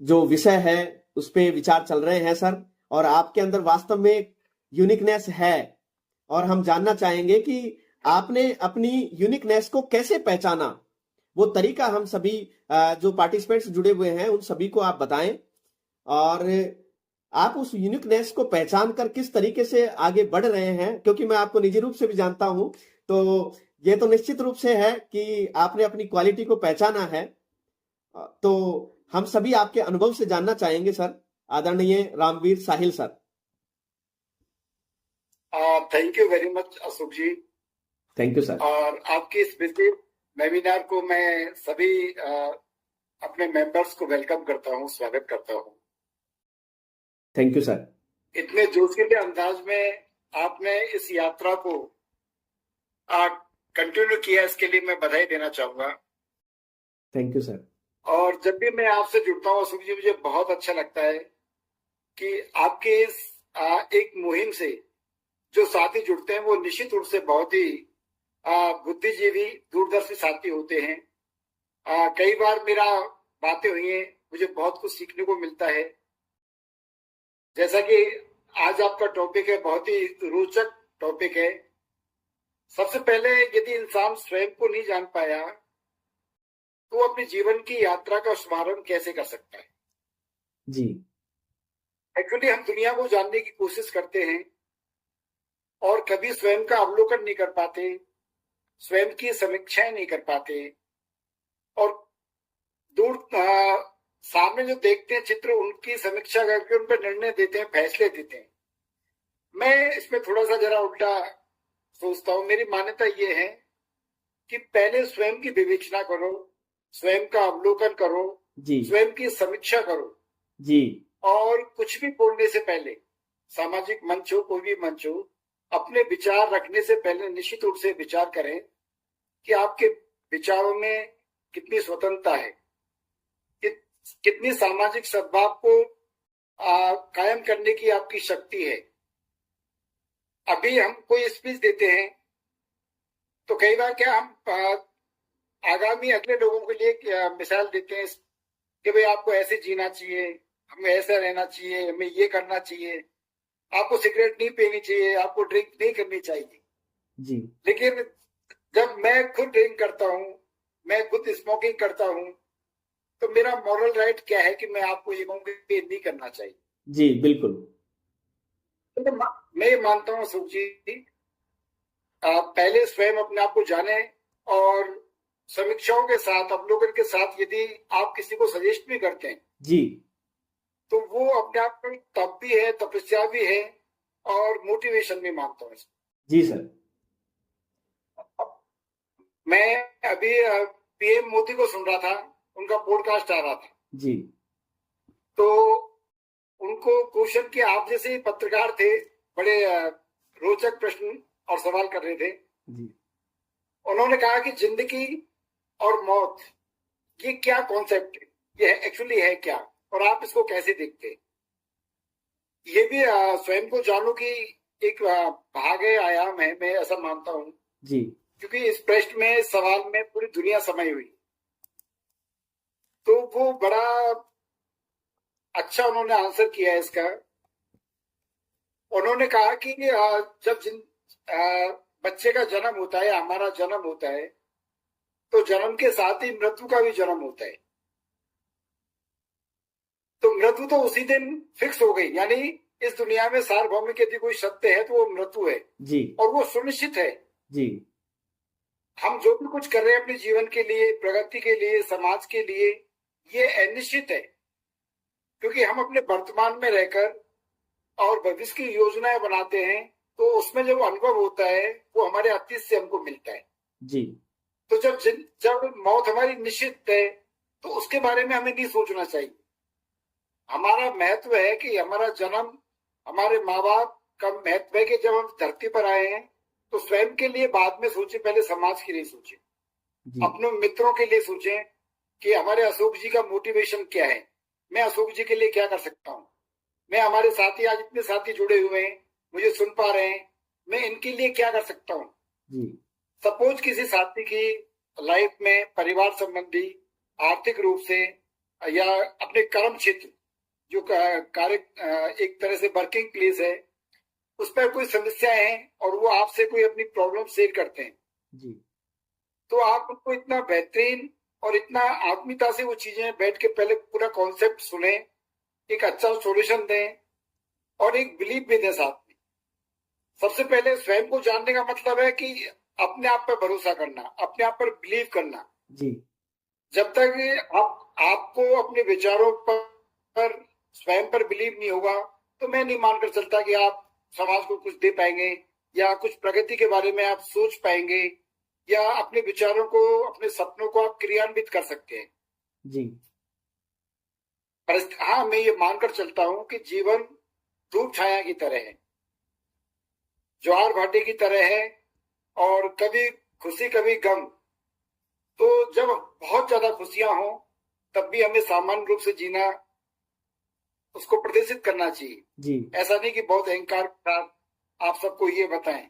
[SPEAKER 1] जो विषय है उस पे विचार चल रहे हैं सर, और आपके अंदर वास्तव में यूनिकनेस है, और हम जानना चाहेंगे कि आपने अपनी यूनिकनेस को कैसे पहचाना। वो तरीका हम सभी जो पार्टिसिपेंट्स जुड़े हुए हैं उन सभी को आप बताएं, और आप उस यूनिकनेस को पहचान कर किस तरीके से आगे बढ़ रहे हैं, क्योंकि मैं आपको निजी रूप से भी जानता हूं, तो ये तो निश्चित रूप से है कि आपने अपनी क्वालिटी को पहचाना है। तो हम सभी आपके अनुभव से जानना चाहेंगे सर, आदरणीय Ramveer Sahil sir.
[SPEAKER 2] Thank you very much Ashok ji.
[SPEAKER 1] Thank you sir.
[SPEAKER 2] और आपकी इस विजिट वेबिनार को मैं सभी अपने मेंबर्स को वेलकम करता हूं, स्वागत करता हूं।
[SPEAKER 1] Thank you sir.
[SPEAKER 2] इतने जोशीले अंदाज में आपने इस यात्रा को कंटिन्यू किया, इसके लिए मैं बधाई देना चाहूंगा।
[SPEAKER 1] Thank you sir.
[SPEAKER 2] और जब भी मैं आपसे जुड़ता हूँ अशोक जी, मुझे बहुत अच्छा लगता है कि आपके इस एक मुहिम से जो साथी जुड़ते हैं वो निश्चित रूप से बहुत ही बुद्धिजीवी, दूरदर्शी साथी होते हैं। कई बार मेरा बातें हुई हैं, मुझे बहुत कुछ सीखने को मिलता है। जैसा कि आज आपका टॉपिक है, बहुत ही रोचक टॉपिक है। सबसे पहले यदि इंसान स्वयं को नहीं जान पाया तो वो अपने जीवन की यात्रा का शुभारंभ कैसे कर सकता है?
[SPEAKER 1] जी,
[SPEAKER 2] एक्चुअली हम दुनिया को जानने की कोशिश करते हैं और कभी स्वयं का अवलोकन नहीं कर पाते, स्वयं की समीक्षाएं नहीं कर पाते, और दूर सामने जो देखते हैं चित्र उनकी समीक्षा करके उन पर निर्णय देते हैं, फैसले देते हैं। मैं इसमें थोड़ा सा जरा उल्टा सोचता हूँ। मेरी मान्यता ये है कि पहले स्वयं की विवेचना करो, स्वयं का अवलोकन करो,
[SPEAKER 1] जी
[SPEAKER 2] स्वयं की समीक्षा करो,
[SPEAKER 1] जी
[SPEAKER 2] और कुछ भी बोलने से पहले, सामाजिक मंच हो, कोई भी मंच हो, अपने विचार रखने से पहले निश्चित रूप से विचार करें कि आपके विचारों में कितनी स्वतंत्रता है, कितनी सामाजिक सद्भाव को कायम करने की आपकी शक्ति है। अभी हम कोई स्पीच देते हैं तो कई बार क्या हम आगामी अगले लोगों के लिए मिसाल देते हैं कि भाई आपको ऐसे जीना चाहिए, हमें ऐसा रहना चाहिए, हमें ये करना चाहिए, आपको सिगरेट नहीं पीनी चाहिए, आपको ड्रिंक नहीं करनी चाहिए।
[SPEAKER 1] जी
[SPEAKER 2] लेकिन जब मैं खुद ड्रिंक करता हूँ, मैं खुद स्मोकिंग करता हूँ, तो मेरा मॉरल राइट क्या है कि मैं आपको ये कहूँ कि ये नहीं करना चाहिए।
[SPEAKER 1] जी बिल्कुल।
[SPEAKER 2] तो मैं ये मानता हूँ सुख जी, पहले स्वयं अपने आप को जाने, और समीक्षाओं के साथ, अवलोकन के साथ यदि आप किसी को सजेस्ट भी करते हैं
[SPEAKER 1] जी
[SPEAKER 2] तो वो अपने आप में तप भी है, तपस्या भी है, और मोटिवेशन भी मानता हूँ।
[SPEAKER 1] जी सर।
[SPEAKER 2] मैं अभी पीएम मोदी को सुन रहा था, उनका पॉडकास्ट आ रहा था,
[SPEAKER 1] जी
[SPEAKER 2] तो उनको क्वेश्चन किया, आप जैसे ही पत्रकार थे, बड़े रोचक प्रश्न और सवाल कर रहे थे।
[SPEAKER 1] जी
[SPEAKER 2] उन्होंने कहा कि जिंदगी और मौत ये क्या कॉन्सेप्ट है, ये एक्चुअली है क्या, और आप इसको कैसे देखते हैं। ये भी स्वयं को जानो की एक भाग है, आयाम है, मैं ऐसा मानता हूँ,
[SPEAKER 1] जी
[SPEAKER 2] क्योंकि इस प्रश्न में, सवाल में पूरी दुनिया समाई हुई। तो वो बड़ा अच्छा उन्होंने आंसर किया है इसका। उन्होंने कहा कि जब बच्चे का जन्म होता है, हमारा जन्म होता है, तो जन्म के साथ ही मृत्यु का भी जन्म होता है। तो मृत्यु तो उसी दिन फिक्स हो गई, यानी इस दुनिया में सार्वभौमिक यदि कोई सत्य है तो वो मृत्यु है,
[SPEAKER 1] जी
[SPEAKER 2] और वो सुनिश्चित है।
[SPEAKER 1] जी
[SPEAKER 2] हम जो भी कुछ कर रहे हैं अपने जीवन के लिए, प्रगति के लिए, समाज के लिए, ये अनिश्चित है, क्योंकि हम अपने वर्तमान में रहकर और भविष्य की योजनाएं बनाते हैं, तो उसमें जो अनुभव होता है वो हमारे अतीत से हमको मिलता है।
[SPEAKER 1] जी
[SPEAKER 2] तो जब मौत हमारी निश्चित है, तो उसके बारे में हमें नहीं सोचना चाहिए। हमारा महत्व है कि हमारा जन्म, हमारे माँ बाप का महत्व है कि जब हम धरती पर आए हैं तो स्वयं के लिए बाद में सोचे, पहले समाज के लिए सोचे,
[SPEAKER 1] जी
[SPEAKER 2] अपने मित्रों के लिए सोचें कि हमारे अशोक जी का मोटिवेशन क्या है, मैं अशोक जी के लिए क्या कर सकता हूँ, मैं, हमारे साथी, आज इतने साथी जुड़े हुए हैं, मुझे सुन पा रहे हैं, मैं इनके लिए क्या कर सकता हूँ।
[SPEAKER 1] जी
[SPEAKER 2] सपोज किसी साथी की लाइफ में परिवार संबंधी, आर्थिक रूप से, या अपने कर्म क्षेत्र जो कार्य, एक तरह से वर्किंग प्लेस है, उस पर कोई समस्या है और वो आपसे कोई अपनी प्रॉब्लम शेयर करते हैं,
[SPEAKER 1] जी
[SPEAKER 2] तो आप उनको इतना बेहतरीन और इतना आत्मीयता से वो चीजें बैठ के पहले पूरा कॉन्सेप्ट सुने, एक अच्छा सॉल्यूशन दें, और एक बिलीव भी दें साथ में। सबसे पहले स्वयं को जानने का मतलब है कि अपने आप पर भरोसा करना, अपने आप पर बिलीव करना।
[SPEAKER 1] जी
[SPEAKER 2] जब तक आपको अपने विचारों पर स्वयं पर बिलीव नहीं होगा, तो मैं नहीं मानकर चलता कि आप समाज को कुछ दे पाएंगे, या कुछ प्रगति के बारे में आप सोच पाएंगे, या अपने विचारों को, अपने सपनों को आप क्रियान्वित कर सकते हैं।
[SPEAKER 1] जी
[SPEAKER 2] पर हाँ, मैं ये मानकर चलता हूं कि जीवन धूप छाया की तरह है, ज्वार भाटे की तरह है, और कभी खुशी कभी गम। तो जब बहुत ज्यादा खुशियां हो तब भी हमें सामान्य रूप से जीना, उसको प्रदर्शित करना चाहिए।
[SPEAKER 1] जी
[SPEAKER 2] ऐसा नहीं कि बहुत अहंकार के साथ आप सबको ये बताएं,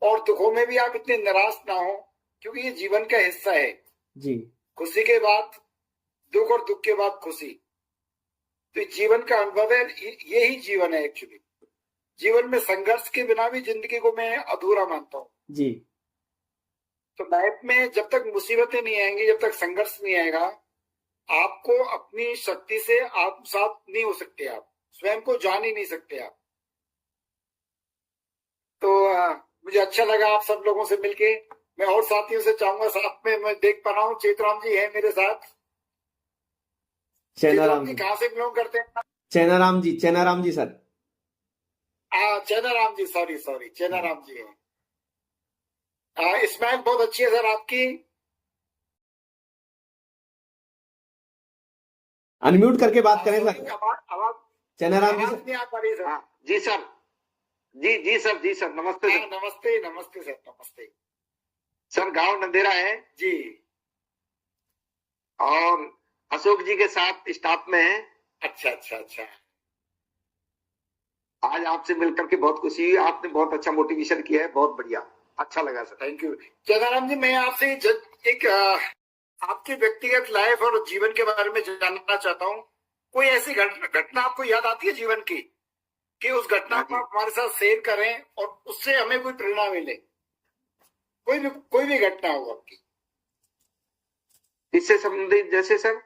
[SPEAKER 2] और दुखों में भी आप इतने निराश ना हो, क्योंकि ये जीवन का हिस्सा है।
[SPEAKER 1] जी
[SPEAKER 2] खुशी के बाद दुख और दुख के बाद खुशी, तो जीवन का अनुभव है, यही जीवन है एक्चुअली। जीवन में संघर्ष के बिना भी जिंदगी को मैं अधूरा मानता हूँ।
[SPEAKER 1] जी
[SPEAKER 2] तो लाइफ में जब तक मुसीबतें नहीं आएंगी, जब तक संघर्ष नहीं आएगा, आपको अपनी शक्ति से आत्मसात नहीं हो सकते, आप स्वयं को जान ही नहीं सकते आप। तो मुझे अच्छा लगा आप सब लोगों से मिलके। मैं और साथियों से चाहूंगा, साथ में मैं देख पा रहा हूँ चेतराम जी है मेरे साथ।
[SPEAKER 1] चेनाराम जी,
[SPEAKER 2] कहाँ से बिलोंग करते हैं?
[SPEAKER 1] चेनाराम जी, चेनाराम जी सर।
[SPEAKER 2] चेनाराम जी, सॉरी चेनाराम जी है। स्माइल बहुत अच्छी है सर आपकी।
[SPEAKER 1] अनम्यूट करके बात करें
[SPEAKER 2] सॉरी,
[SPEAKER 1] सर।
[SPEAKER 2] आवाज
[SPEAKER 1] चैनराम जी
[SPEAKER 2] आवाज
[SPEAKER 1] सर।
[SPEAKER 2] नहीं आ पा रही सर।
[SPEAKER 5] हाँ जी सर, जी सर, नमस्ते
[SPEAKER 2] हाँ,
[SPEAKER 5] सर।
[SPEAKER 2] नमस्ते नमस्ते सर, नमस्ते
[SPEAKER 5] सर गांव नंदेरा है
[SPEAKER 2] जी।
[SPEAKER 5] और अशोक जी के साथ स्टाफ में है।
[SPEAKER 2] अच्छा अच्छा अच्छा।
[SPEAKER 5] आज आपसे मिलकर के बहुत खुशी हुई, आपने बहुत अच्छा मोटिवेशन किया है, बहुत बढ़िया, अच्छा लगा सर।
[SPEAKER 2] थैंक यू जगाराम जी। मैं आपसे एक आपके व्यक्तिगत लाइफ और जीवन के बारे में जानना चाहता हूँ। कोई ऐसी घटना आपको याद आती है जीवन की कि उस घटना
[SPEAKER 5] हाँ
[SPEAKER 2] को
[SPEAKER 5] जी।
[SPEAKER 2] आप हमारे साथ शेयर करें और उससे हमें कोई प्रेरणा मिले? कोई भी घटना हो आपकी
[SPEAKER 5] इससे संबंधित, जैसे सर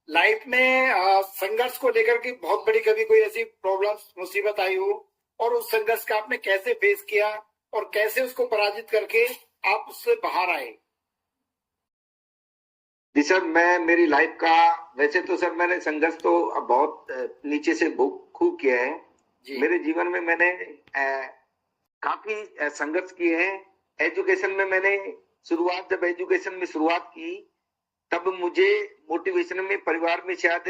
[SPEAKER 2] लाइफ में संघर्ष को लेकर के बहुत बड़ी कभी कोई ऐसी प्रॉब्लम मुसीबत आई हो और उस संघर्ष का आपने कैसे फेस किया और कैसे उसको पराजित करके आप उससे बाहर आए?
[SPEAKER 5] जी सर, मैं मेरी लाइफ का, वैसे तो सर मैंने संघर्ष तो अब बहुत नीचे से खूब किया है
[SPEAKER 2] जी।
[SPEAKER 5] मेरे जीवन में। मैंने काफी संघर्ष किए हैं। एजुकेशन में मैंने जब एजुकेशन में शुरुआत की तब मुझे मोटिवेशन में परिवार में शायद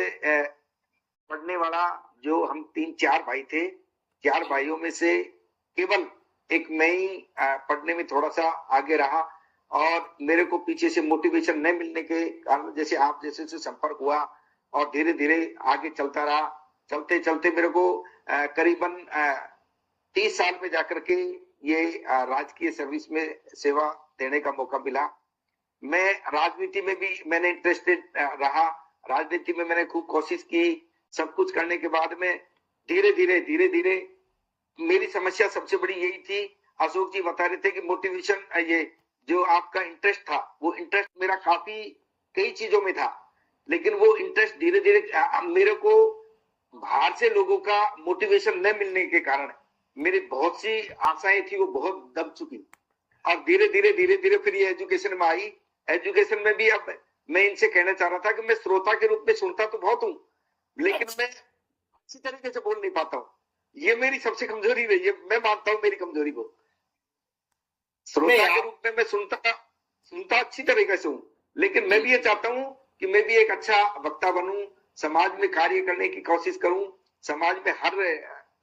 [SPEAKER 5] पढ़ने वाला, जो हम 3-4 भाई थे, 4 भाइयों में से केवल एक मैं ही पढ़ने में थोड़ा सा आगे रहा और मेरे को पीछे से मोटिवेशन नहीं मिलने के कारण जैसे आप जैसे से संपर्क हुआ और धीरे धीरे आगे चलता रहा। चलते चलते मेरे को करीबन 30 साल में जाकर के ये राजकीय सर्विस में सेवा देने का मौका मिला। मैं राजनीति में भी मैंने इंटरेस्टेड रहा, राजनीति में मैंने खूब कोशिश की। सब कुछ करने के बाद में धीरे धीरे मेरी समस्या सबसे बड़ी यही थी। अशोक जी बता रहे थे कि मोटिवेशन, ये जो आपका इंटरेस्ट था, वो इंटरेस्ट मेरा काफी कई चीजों में था, लेकिन वो इंटरेस्ट धीरे धीरे मेरे को बाहर से लोगों का मोटिवेशन न मिलने के कारण मेरी बहुत सी आशाएं थी वो बहुत दब चुकी। और धीरे धीरे फिर ये एजुकेशन में आई। एजुकेशन में भी अब मैं इनसे कहना चाह रहा था कि मैं श्रोता के रूप में सुनता तो बहुत हूँ, लेकिन मैं अच्छी तरीके से बोल नहीं पाता हूँ। ये मेरी सबसे कमजोरी रही है, मैं मानता हूँ मेरी कमजोरी को। श्रोता के रूप में मैं सुनता अच्छी तरीके से हूँ, लेकिन मैं भी ये चाहता हूँ कि मैं भी एक अच्छा वक्ता बनूं, समाज में कार्य करने की कोशिश करूं, समाज में हर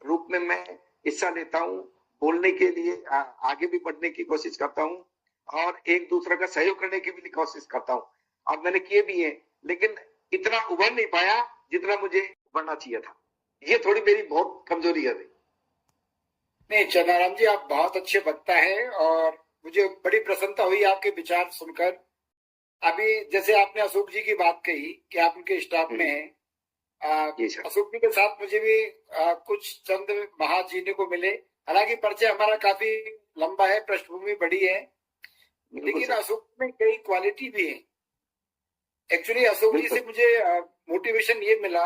[SPEAKER 5] रूप में मैं हिस्सा लेता हूं, बोलने के लिए आगे भी बढ़ने की कोशिश करता हूं और एक दूसरे का सहयोग करने की भी कोशिश करता हूं। और मैंने किए भी है, लेकिन इतना उभर नहीं पाया जितना मुझे उभरना चाहिए था। ये थोड़ी मेरी बहुत कमजोरी है।
[SPEAKER 2] नहीं चंद्राराम जी, आप बहुत अच्छे वक्ता हैं और मुझे बड़ी प्रसन्नता हुई आपके विचार सुनकर। अभी जैसे आपने अशोक जी की बात कही कि आप उनके स्टाफ में हैं, अशोक जी के साथ मुझे भी कुछ चंद माह जीने को मिले। हालांकि परिचय हमारा काफी लंबा है, पृष्ठभूमि बड़ी है, लेकिन अशोक में कई क्वालिटी भी है। एक्चुअली अशोक जी से मुझे मोटिवेशन ये मिला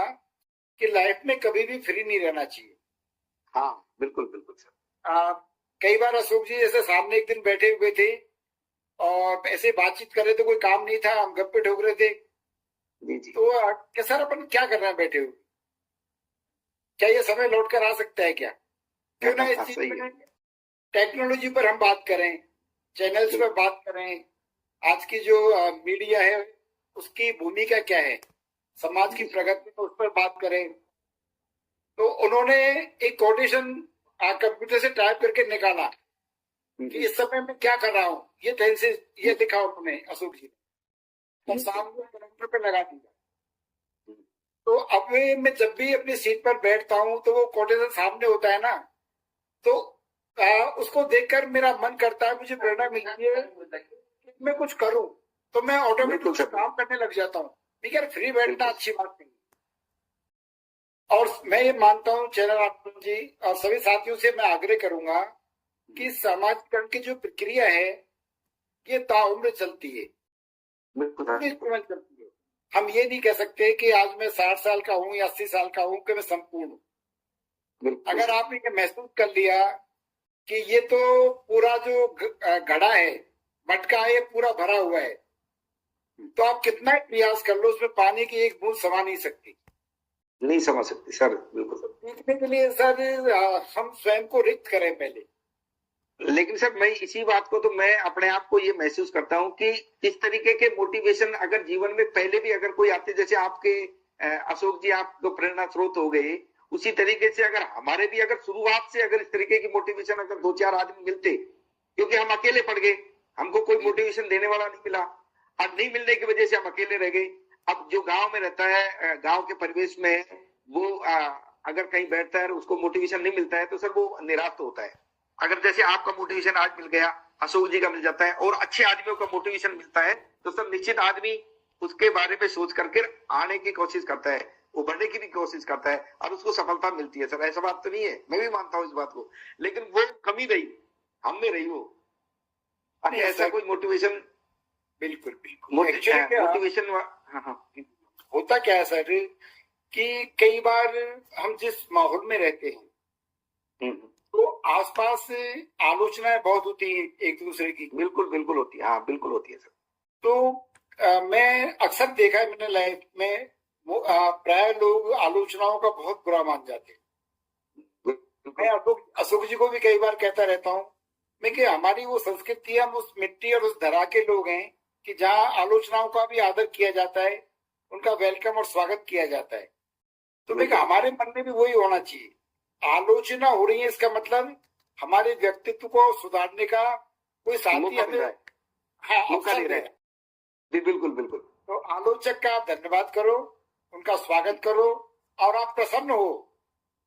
[SPEAKER 2] कि लाइफ में कभी भी फ्री नहीं रहना चाहिए।
[SPEAKER 5] हाँ बिल्कुल सर।
[SPEAKER 2] कई बार अशोक जी जैसे सामने एक दिन बैठे हुए थे और ऐसे बातचीत कर रहे थे, कोई काम नहीं था, हम गप्पे ठोक रहे थे।
[SPEAKER 5] जी।
[SPEAKER 2] तो सर अपन क्या कर रहे हैं बैठे हुए, क्या ये समय लौट कर आ सकता है क्या? क्यों ना इस चीज में टेक्नोलॉजी पर हम बात करें, चैनल्स पर बात करें, आज की जो मीडिया है उसकी भूमिका क्या है समाज की प्रगति में, उस पर बात करें। तो उन्होंने एक कोटेशन कंप्यूटर से टाइप करके निकाला कि इस समय में क्या कर रहा हूँ, ये ध्यान से ये दिखा उन्होंने अशोक जी ने और सामने कैलेंडर पे लगा दिया। तो अब मैं जब भी अपनी सीट पर बैठता हूँ तो वो कोटेशन सामने होता है ना, तो उसको देखकर मेरा मन करता है, मुझे प्रेरणा मिलती है कि मैं कुछ करूं, तो मैं ऑटोमेटिक काम करने लग जाता हूँ। ठीक है, फ्री बैठना अच्छी बात नहीं। और मैं ये मानता हूँ चंद्राराम जी और सभी साथियों से मैं आग्रह करूंगा कि समाजीकरण की जो प्रक्रिया है ये ताउम्र चलती है, चलती है। हम ये नहीं कह सकते कि आज मैं 60 साल का हूँ या 80 साल का हूँ कि मैं संपूर्ण हूँ। अगर आपने ये महसूस कर लिया कि ये तो पूरा जो घड़ा है, मटका है, ये पूरा भरा हुआ है, तो आप कितना ही प्रयास कर लो उसमें पानी की एक बूंद समा नहीं सकती।
[SPEAKER 5] नहीं समझ सकती सर, बिल्कुल सर।
[SPEAKER 2] सीखने के लिए सर हम स्वयं को रिक्त करें पहले।
[SPEAKER 5] लेकिन सर मैं इसी बात को तो मैं अपने आप को ये महसूस करता हूँ कि इस तरीके के मोटिवेशन अगर जीवन में पहले भी अगर कोई आते, जैसे आपके अशोक जी आप तो प्रेरणा स्रोत हो गए, उसी तरीके से अगर हमारे भी अगर शुरुआत से अगर इस तरीके की मोटिवेशन अगर 2-4 आदमी मिलते, क्योंकि हम अकेले पड़ गए, हमको कोई मोटिवेशन देने वाला नहीं मिला, और नहीं मिलने की वजह से हम अकेले रह गए। अब जो गांव में रहता है, गांव के परिवेश में वो अगर कहीं बैठता है और उसको मोटिवेशन नहीं मिलता है तो सर वो निराश तो होता है। अगर जैसे आपका मोटिवेशन आज मिल गया, अशोक जी का मिल जाता है और अच्छे आदमियों का मोटिवेशन मिलता है, तो सर निश्चित आदमी उसके बारे में सोच करके आने की कोशिश करता है, उभरने की भी कोशिश करता है और उसको सफलता मिलती है। सर ऐसा बात तो नहीं है, मैं भी मानता हूँ इस बात को, लेकिन वो कमी रही, हम में रही वो। अरे ऐसा कोई मोटिवेशन,
[SPEAKER 2] बिल्कुल बिल्कुल
[SPEAKER 5] मोटिवेशन
[SPEAKER 2] होता क्या है सर कि कई बार हम जिस माहौल में रहते हैं तो आसपास आलोचनाएं बहुत होती है एक दूसरे की।
[SPEAKER 5] बिल्कुल बिल्कुल होती है, हाँ बिल्कुल होती है सर।
[SPEAKER 2] तो मैं अक्सर देखा है मैंने लाइफ में, प्राय लोग आलोचनाओं का बहुत बुरा मान जाते हैं। मैं अशोक जी को भी कई बार कहता रहता हूँ मैं कि हमारी वो संस्कृति है, हम उस मिट्टी और उस धरा के लोग हैं कि जहाँ आलोचनाओं का भी आदर किया जाता है, उनका वेलकम और स्वागत किया जाता है। तो मैं हमारे मन में भी वही होना चाहिए। आलोचना हो रही है इसका मतलब हमारे व्यक्तित्व को सुधारने का कोई साथी हमें अवसर दे रहा है।
[SPEAKER 5] बिल्कुल बिल्कुल।
[SPEAKER 2] तो आलोचक का धन्यवाद करो, उनका स्वागत करो और आप प्रसन्न हो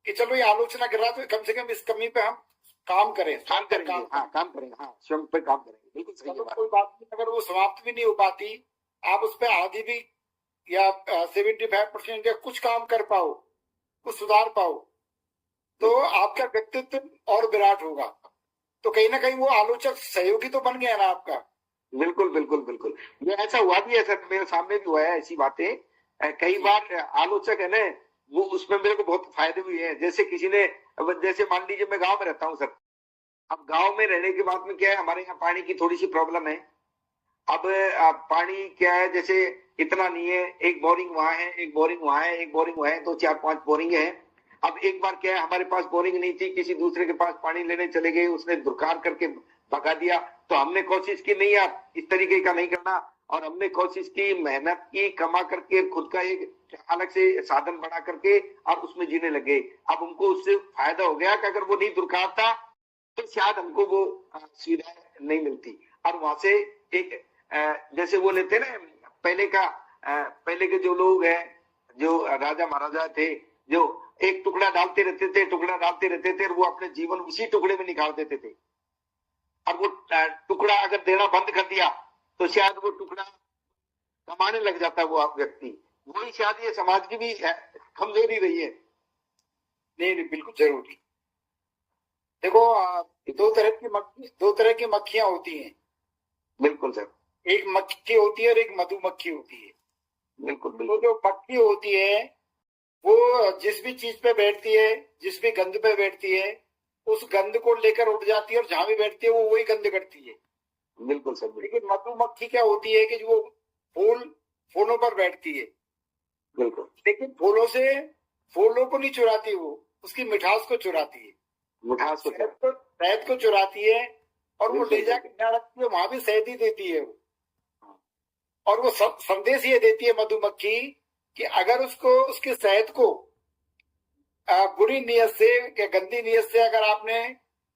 [SPEAKER 2] कि चलो ये आलोचना कर रहा तो कम से कम इस कमी पे हम काम करें,
[SPEAKER 5] काम करेंगे, काम करेंगे, हाँ स्वयं पे काम करेंगे। बिल्कुल सही बात।
[SPEAKER 2] कोई बात नहीं, अगर वो समाप्त भी नहीं हो पाती, आप उस पर आधी भी या 75% या कुछ काम कर पाओ, कुछ सुधार पाओ, तो आपका व्यक्तित्व और विराट होगा। तो कहीं ना कहीं वो आलोचक सहयोगी तो बन गया ना आपका।
[SPEAKER 5] बिल्कुल बिल्कुल बिल्कुल, ये ऐसा हुआ भी है सर, मेरे सामने भी हुआ है ऐसी बातें। कई बार आलोचक है ना, वो उसमें मेरे को बहुत फायदे हुए हैं। जैसे किसी ने, जैसे मान लीजिए मैं गांव में रहता हूँ सर, अब गांव में रहने के बाद में क्या है, हमारे यहाँ पानी की थोड़ी सी प्रॉब्लम है। अब पानी क्या है, जैसे इतना नहीं है, एक बोरिंग वहां है, एक बोरिंग वहां है, एक बोरिंग वहां है, तो 4-5 बोरिंग है। अब एक बार क्या है, हमारे पास बोरिंग नहीं थी, किसी दूसरे के पास पानी लेने चले गए, उसने दुरकार करके भगा दिया। तो हमने कोशिश की नहीं यार इस तरीके का नहीं करना, और हमने कोशिश की, मेहनत की, कमा करके खुद का एक अलग से साधन बना करके और उसमें जीने लगे। अब हमको उससे फायदा हो गया कि अगर वो नहीं दुरकारता तो शायद हमको वो सुविधा नहीं मिलती। और वहां से एक जैसे वो लेते ना, पहले के जो लोग हैं, जो राजा महाराजा थे, जो एक टुकड़ा डालते रहते थे और वो अपने जीवन उसी टुकड़े में निकाल देते थे। और वो टुकड़ा अगर देना बंद कर दिया तो शायद वो टुकड़ा कमाने लग जाता है वो व्यक्ति। वही शायद ये समाज की भी कमजोरी रही है।
[SPEAKER 2] नहीं बिल्कुल जरूरी। देखो दो तरह की मक्खियां होती हैं।
[SPEAKER 5] बिल्कुल सर।
[SPEAKER 2] एक मक्खी होती है और एक मधुमक्खी होती है।
[SPEAKER 5] बिल्कुल
[SPEAKER 2] तो
[SPEAKER 5] बिल्कुल।
[SPEAKER 2] जो मक्खी होती है वो जिस भी चीज पे बैठती है, जिस भी गंध पे बैठती है, उस गंध को लेकर उड़ जाती है और जहां भी बैठती है वो वही गंध करती है।
[SPEAKER 5] बिल्कुल सर।
[SPEAKER 2] लेकिन मधुमक्खी क्या होती है कि वो फूलों पर बैठती है,
[SPEAKER 5] बिल्कुल,
[SPEAKER 2] लेकिन फूलों को नहीं चुराती, वो उसकी मिठास को चुराती है,
[SPEAKER 5] मिठास को,
[SPEAKER 2] शहद को चुराती है और वो ले जाकर जहाँ रखती है वहां भी शहद ही देती है वो। और वो संदेश ये देती है मधुमक्खी कि अगर उसके शहद को बुरी नीयत से या गंदी नीयत से अगर आपने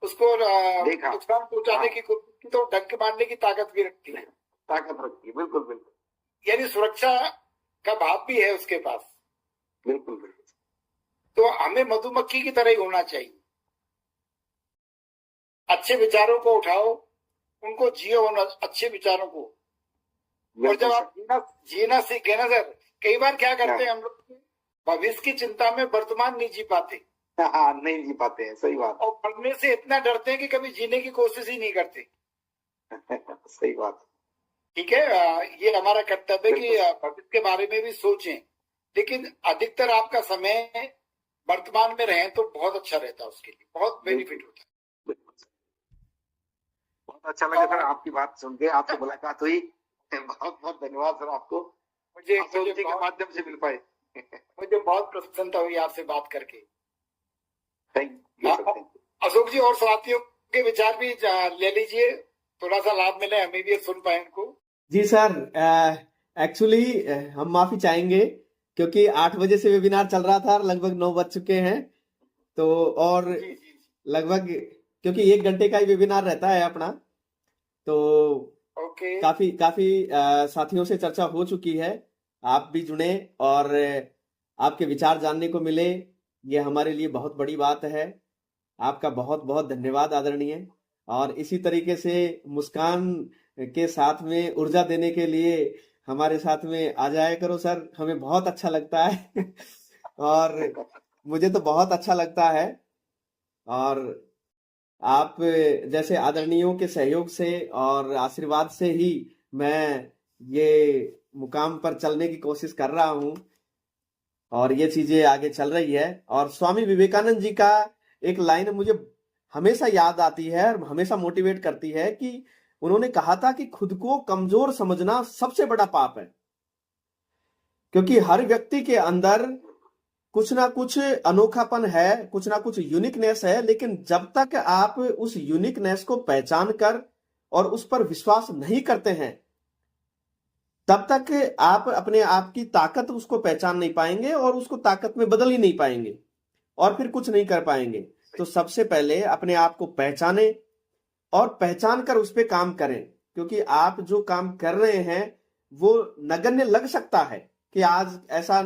[SPEAKER 2] उसको नुकसान पहुंचाने की कोशिश की तो डंक मारने की ताकत भी रखती है।
[SPEAKER 5] बिल्कुल बिल्कुल।
[SPEAKER 2] यानी सुरक्षा का भाव भी है उसके पास।
[SPEAKER 5] बिल्कुल बिल्कुल।
[SPEAKER 2] तो हमें मधुमक्खी की तरह ही होना चाहिए। अच्छे विचारों को उठाओ, उनको जियो अच्छे विचारों को। और जब आप जीना सीख गए ना सर, कई बार क्या करते हैं हम लोग, भविष्य की चिंता में वर्तमान नहीं जी पाते।
[SPEAKER 5] हाँ नहीं जी पाते हैं, सही बात।
[SPEAKER 2] और पढ़ने से इतना डरते हैं कि कभी जीने की कोशिश ही नहीं करते।
[SPEAKER 5] सही बात।
[SPEAKER 2] ठीक है, ये हमारा कर्तव्य है कि भविष्य के बारे में भी सोचें, लेकिन अधिकतर आपका समय वर्तमान में रहें तो बहुत अच्छा रहता है, उसके लिए बहुत बेनिफिट होता है।
[SPEAKER 5] बहुत अच्छा लगा सर आपकी बात सुन के, आपसे मुलाकात हुई, बहुत बहुत धन्यवाद सर आपको, मुझे के माध्यम से मिल पाए।
[SPEAKER 2] मुझे बहुत प्रसन्नता हुई आपसे बात करके।
[SPEAKER 5] Thank you.
[SPEAKER 2] अशोक जी और साथियों के विचार भी ले लीजिए, थोड़ा सा लाभ मिले, हमें भी सुन पाए उनको।
[SPEAKER 1] जी सर, एक्चुअली हम माफी चाहेंगे क्योंकि 8 बजे से वेबिनार चल रहा था, लगभग 9 बज चुके हैं। तो और
[SPEAKER 2] जी जी
[SPEAKER 1] लगभग, क्योंकि 1 घंटे का ही वेबिनार रहता है अपना, तो
[SPEAKER 2] ओके।
[SPEAKER 1] काफी काफी साथियों से चर्चा हो चुकी है। आप भी जुड़े और आपके विचार जानने को मिले, ये हमारे लिए बहुत बड़ी बात है। आपका बहुत बहुत धन्यवाद आदरणीय। और इसी तरीके से मुस्कान के साथ में ऊर्जा देने के लिए हमारे साथ में आ जाया करो सर, हमें बहुत अच्छा लगता है और मुझे तो बहुत अच्छा लगता है। और आप जैसे आदरणीयों के सहयोग से और आशीर्वाद से ही मैं ये मुकाम पर चलने की कोशिश कर रहा हूँ और ये चीजें आगे चल रही है। और स्वामी विवेकानंद जी का एक लाइन मुझे हमेशा याद आती है और हमेशा मोटिवेट करती है कि उन्होंने कहा था कि खुद को कमजोर समझना सबसे बड़ा पाप है, क्योंकि हर व्यक्ति के अंदर कुछ ना कुछ अनोखापन है, कुछ ना कुछ यूनिकनेस है, लेकिन जब तक आप उस यूनिकनेस को पहचान कर और उस पर विश्वास नहीं करते हैं, तब तक आप अपने आप की ताकत उसको पहचान नहीं पाएंगे और उसको ताकत में बदल ही नहीं पाएंगे और फिर कुछ नहीं कर पाएंगे। तो सबसे पहले अपने आप को पहचाने और पहचान कर उस पर काम करें, क्योंकि आप जो काम कर रहे हैं वो नगण्य लग सकता है कि आज ऐसा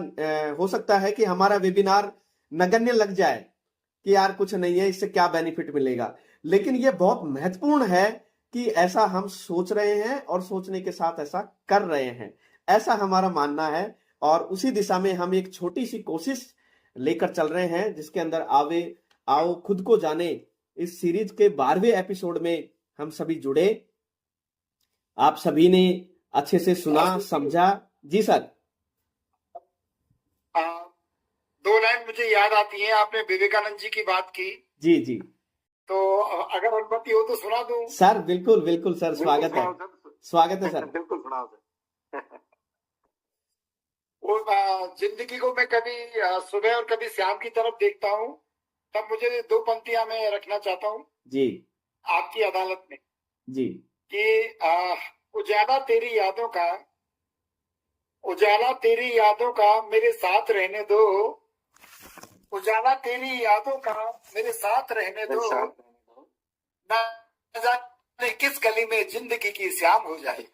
[SPEAKER 1] हो सकता है कि हमारा वेबिनार नगण्य लग जाए कि यार कुछ नहीं है, इससे क्या बेनिफिट मिलेगा, लेकिन ये बहुत महत्वपूर्ण है कि ऐसा हम सोच रहे हैं और सोचने के साथ ऐसा कर रहे हैं, ऐसा हमारा मानना है। और उसी दिशा में हम एक छोटी सी कोशिश लेकर चल रहे हैं, जिसके अंदर आओ खुद को जाने इस सीरीज के 12वें एपिसोड में हम सभी जुड़े। आप सभी ने अच्छे से सुना, समझा। जी सर।
[SPEAKER 2] 2 लाइन मुझे याद आती है, आपने विवेकानंद जी की बात की,
[SPEAKER 1] जी जी
[SPEAKER 2] तो अगर अनुमति हो तो सुना दूं?
[SPEAKER 1] सर बिल्कुल बिल्कुल सर, स्वागत है, स्वागत है सर।
[SPEAKER 5] बिल्कुल सुनाओ सर।
[SPEAKER 2] वो जिंदगी को मैं कभी सुबह और कभी शाम की तरफ देखता हूँ, तब मुझे 2 पंक्तियां मैं रखना चाहता हूँ
[SPEAKER 1] जी
[SPEAKER 2] आपकी अदालत में
[SPEAKER 1] जी।
[SPEAKER 2] कि उजाला तेरी यादों का, उजाला तेरी यादों का मेरे साथ रहने दो, उजाला तेरी यादों का मेरे साथ रहने दो, ना जाने किस गली में जिंदगी की शाम हो जाए।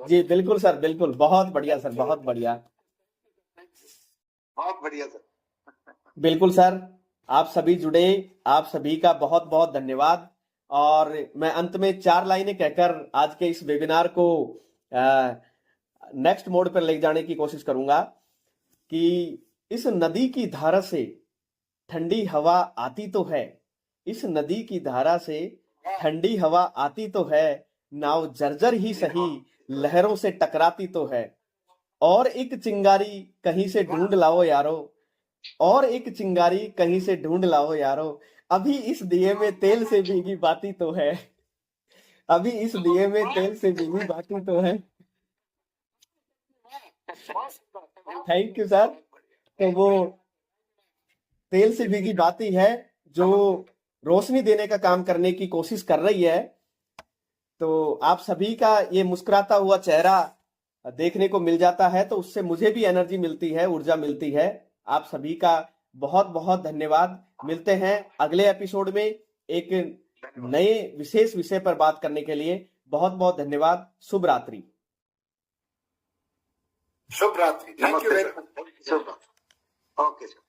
[SPEAKER 1] जी बिल्कुल सर, बिल्कुल, बहुत बढ़िया सर, बहुत बढ़िया,
[SPEAKER 5] बहुत बढ़िया सर।
[SPEAKER 1] बिल्कुल सर। आप सभी जुड़े, आप सभी का बहुत बहुत धन्यवाद। और मैं अंत में 4 लाइनें कहकर आज के इस वेबिनार को नेक्स्ट मोड पर ले जाने की कोशिश करूंगा कि इस नदी की धारा से ठंडी हवा आती तो है, इस नदी की धारा से ठंडी हवा आती तो है, नाव जर्जर ही सही लहरों से टकराती तो है, और एक चिंगारी कहीं से ढूंढ लाओ यारो, और एक चिंगारी कहीं से ढूंढ लाओ यारो, अभी इस दिए में तेल से भीगी बाती तो है, अभी इस दिए में तेल से भीगी बाती तो है। Thank you sir. तो वो तेल से भीगी बाती है जो रोशनी देने का काम करने की कोशिश कर रही है। तो आप सभी का ये मुस्कुराता हुआ चेहरा देखने को मिल जाता है, तो उससे मुझे भी एनर्जी मिलती है, ऊर्जा मिलती है। आप सभी का बहुत बहुत धन्यवाद। मिलते हैं अगले एपिसोड में एक नए विशेष विषय पर बात करने के लिए। बहुत बहुत धन्यवाद। शुभ रात्रि।
[SPEAKER 2] शुभ रात्रि। Thank you very much.
[SPEAKER 5] Okay sir.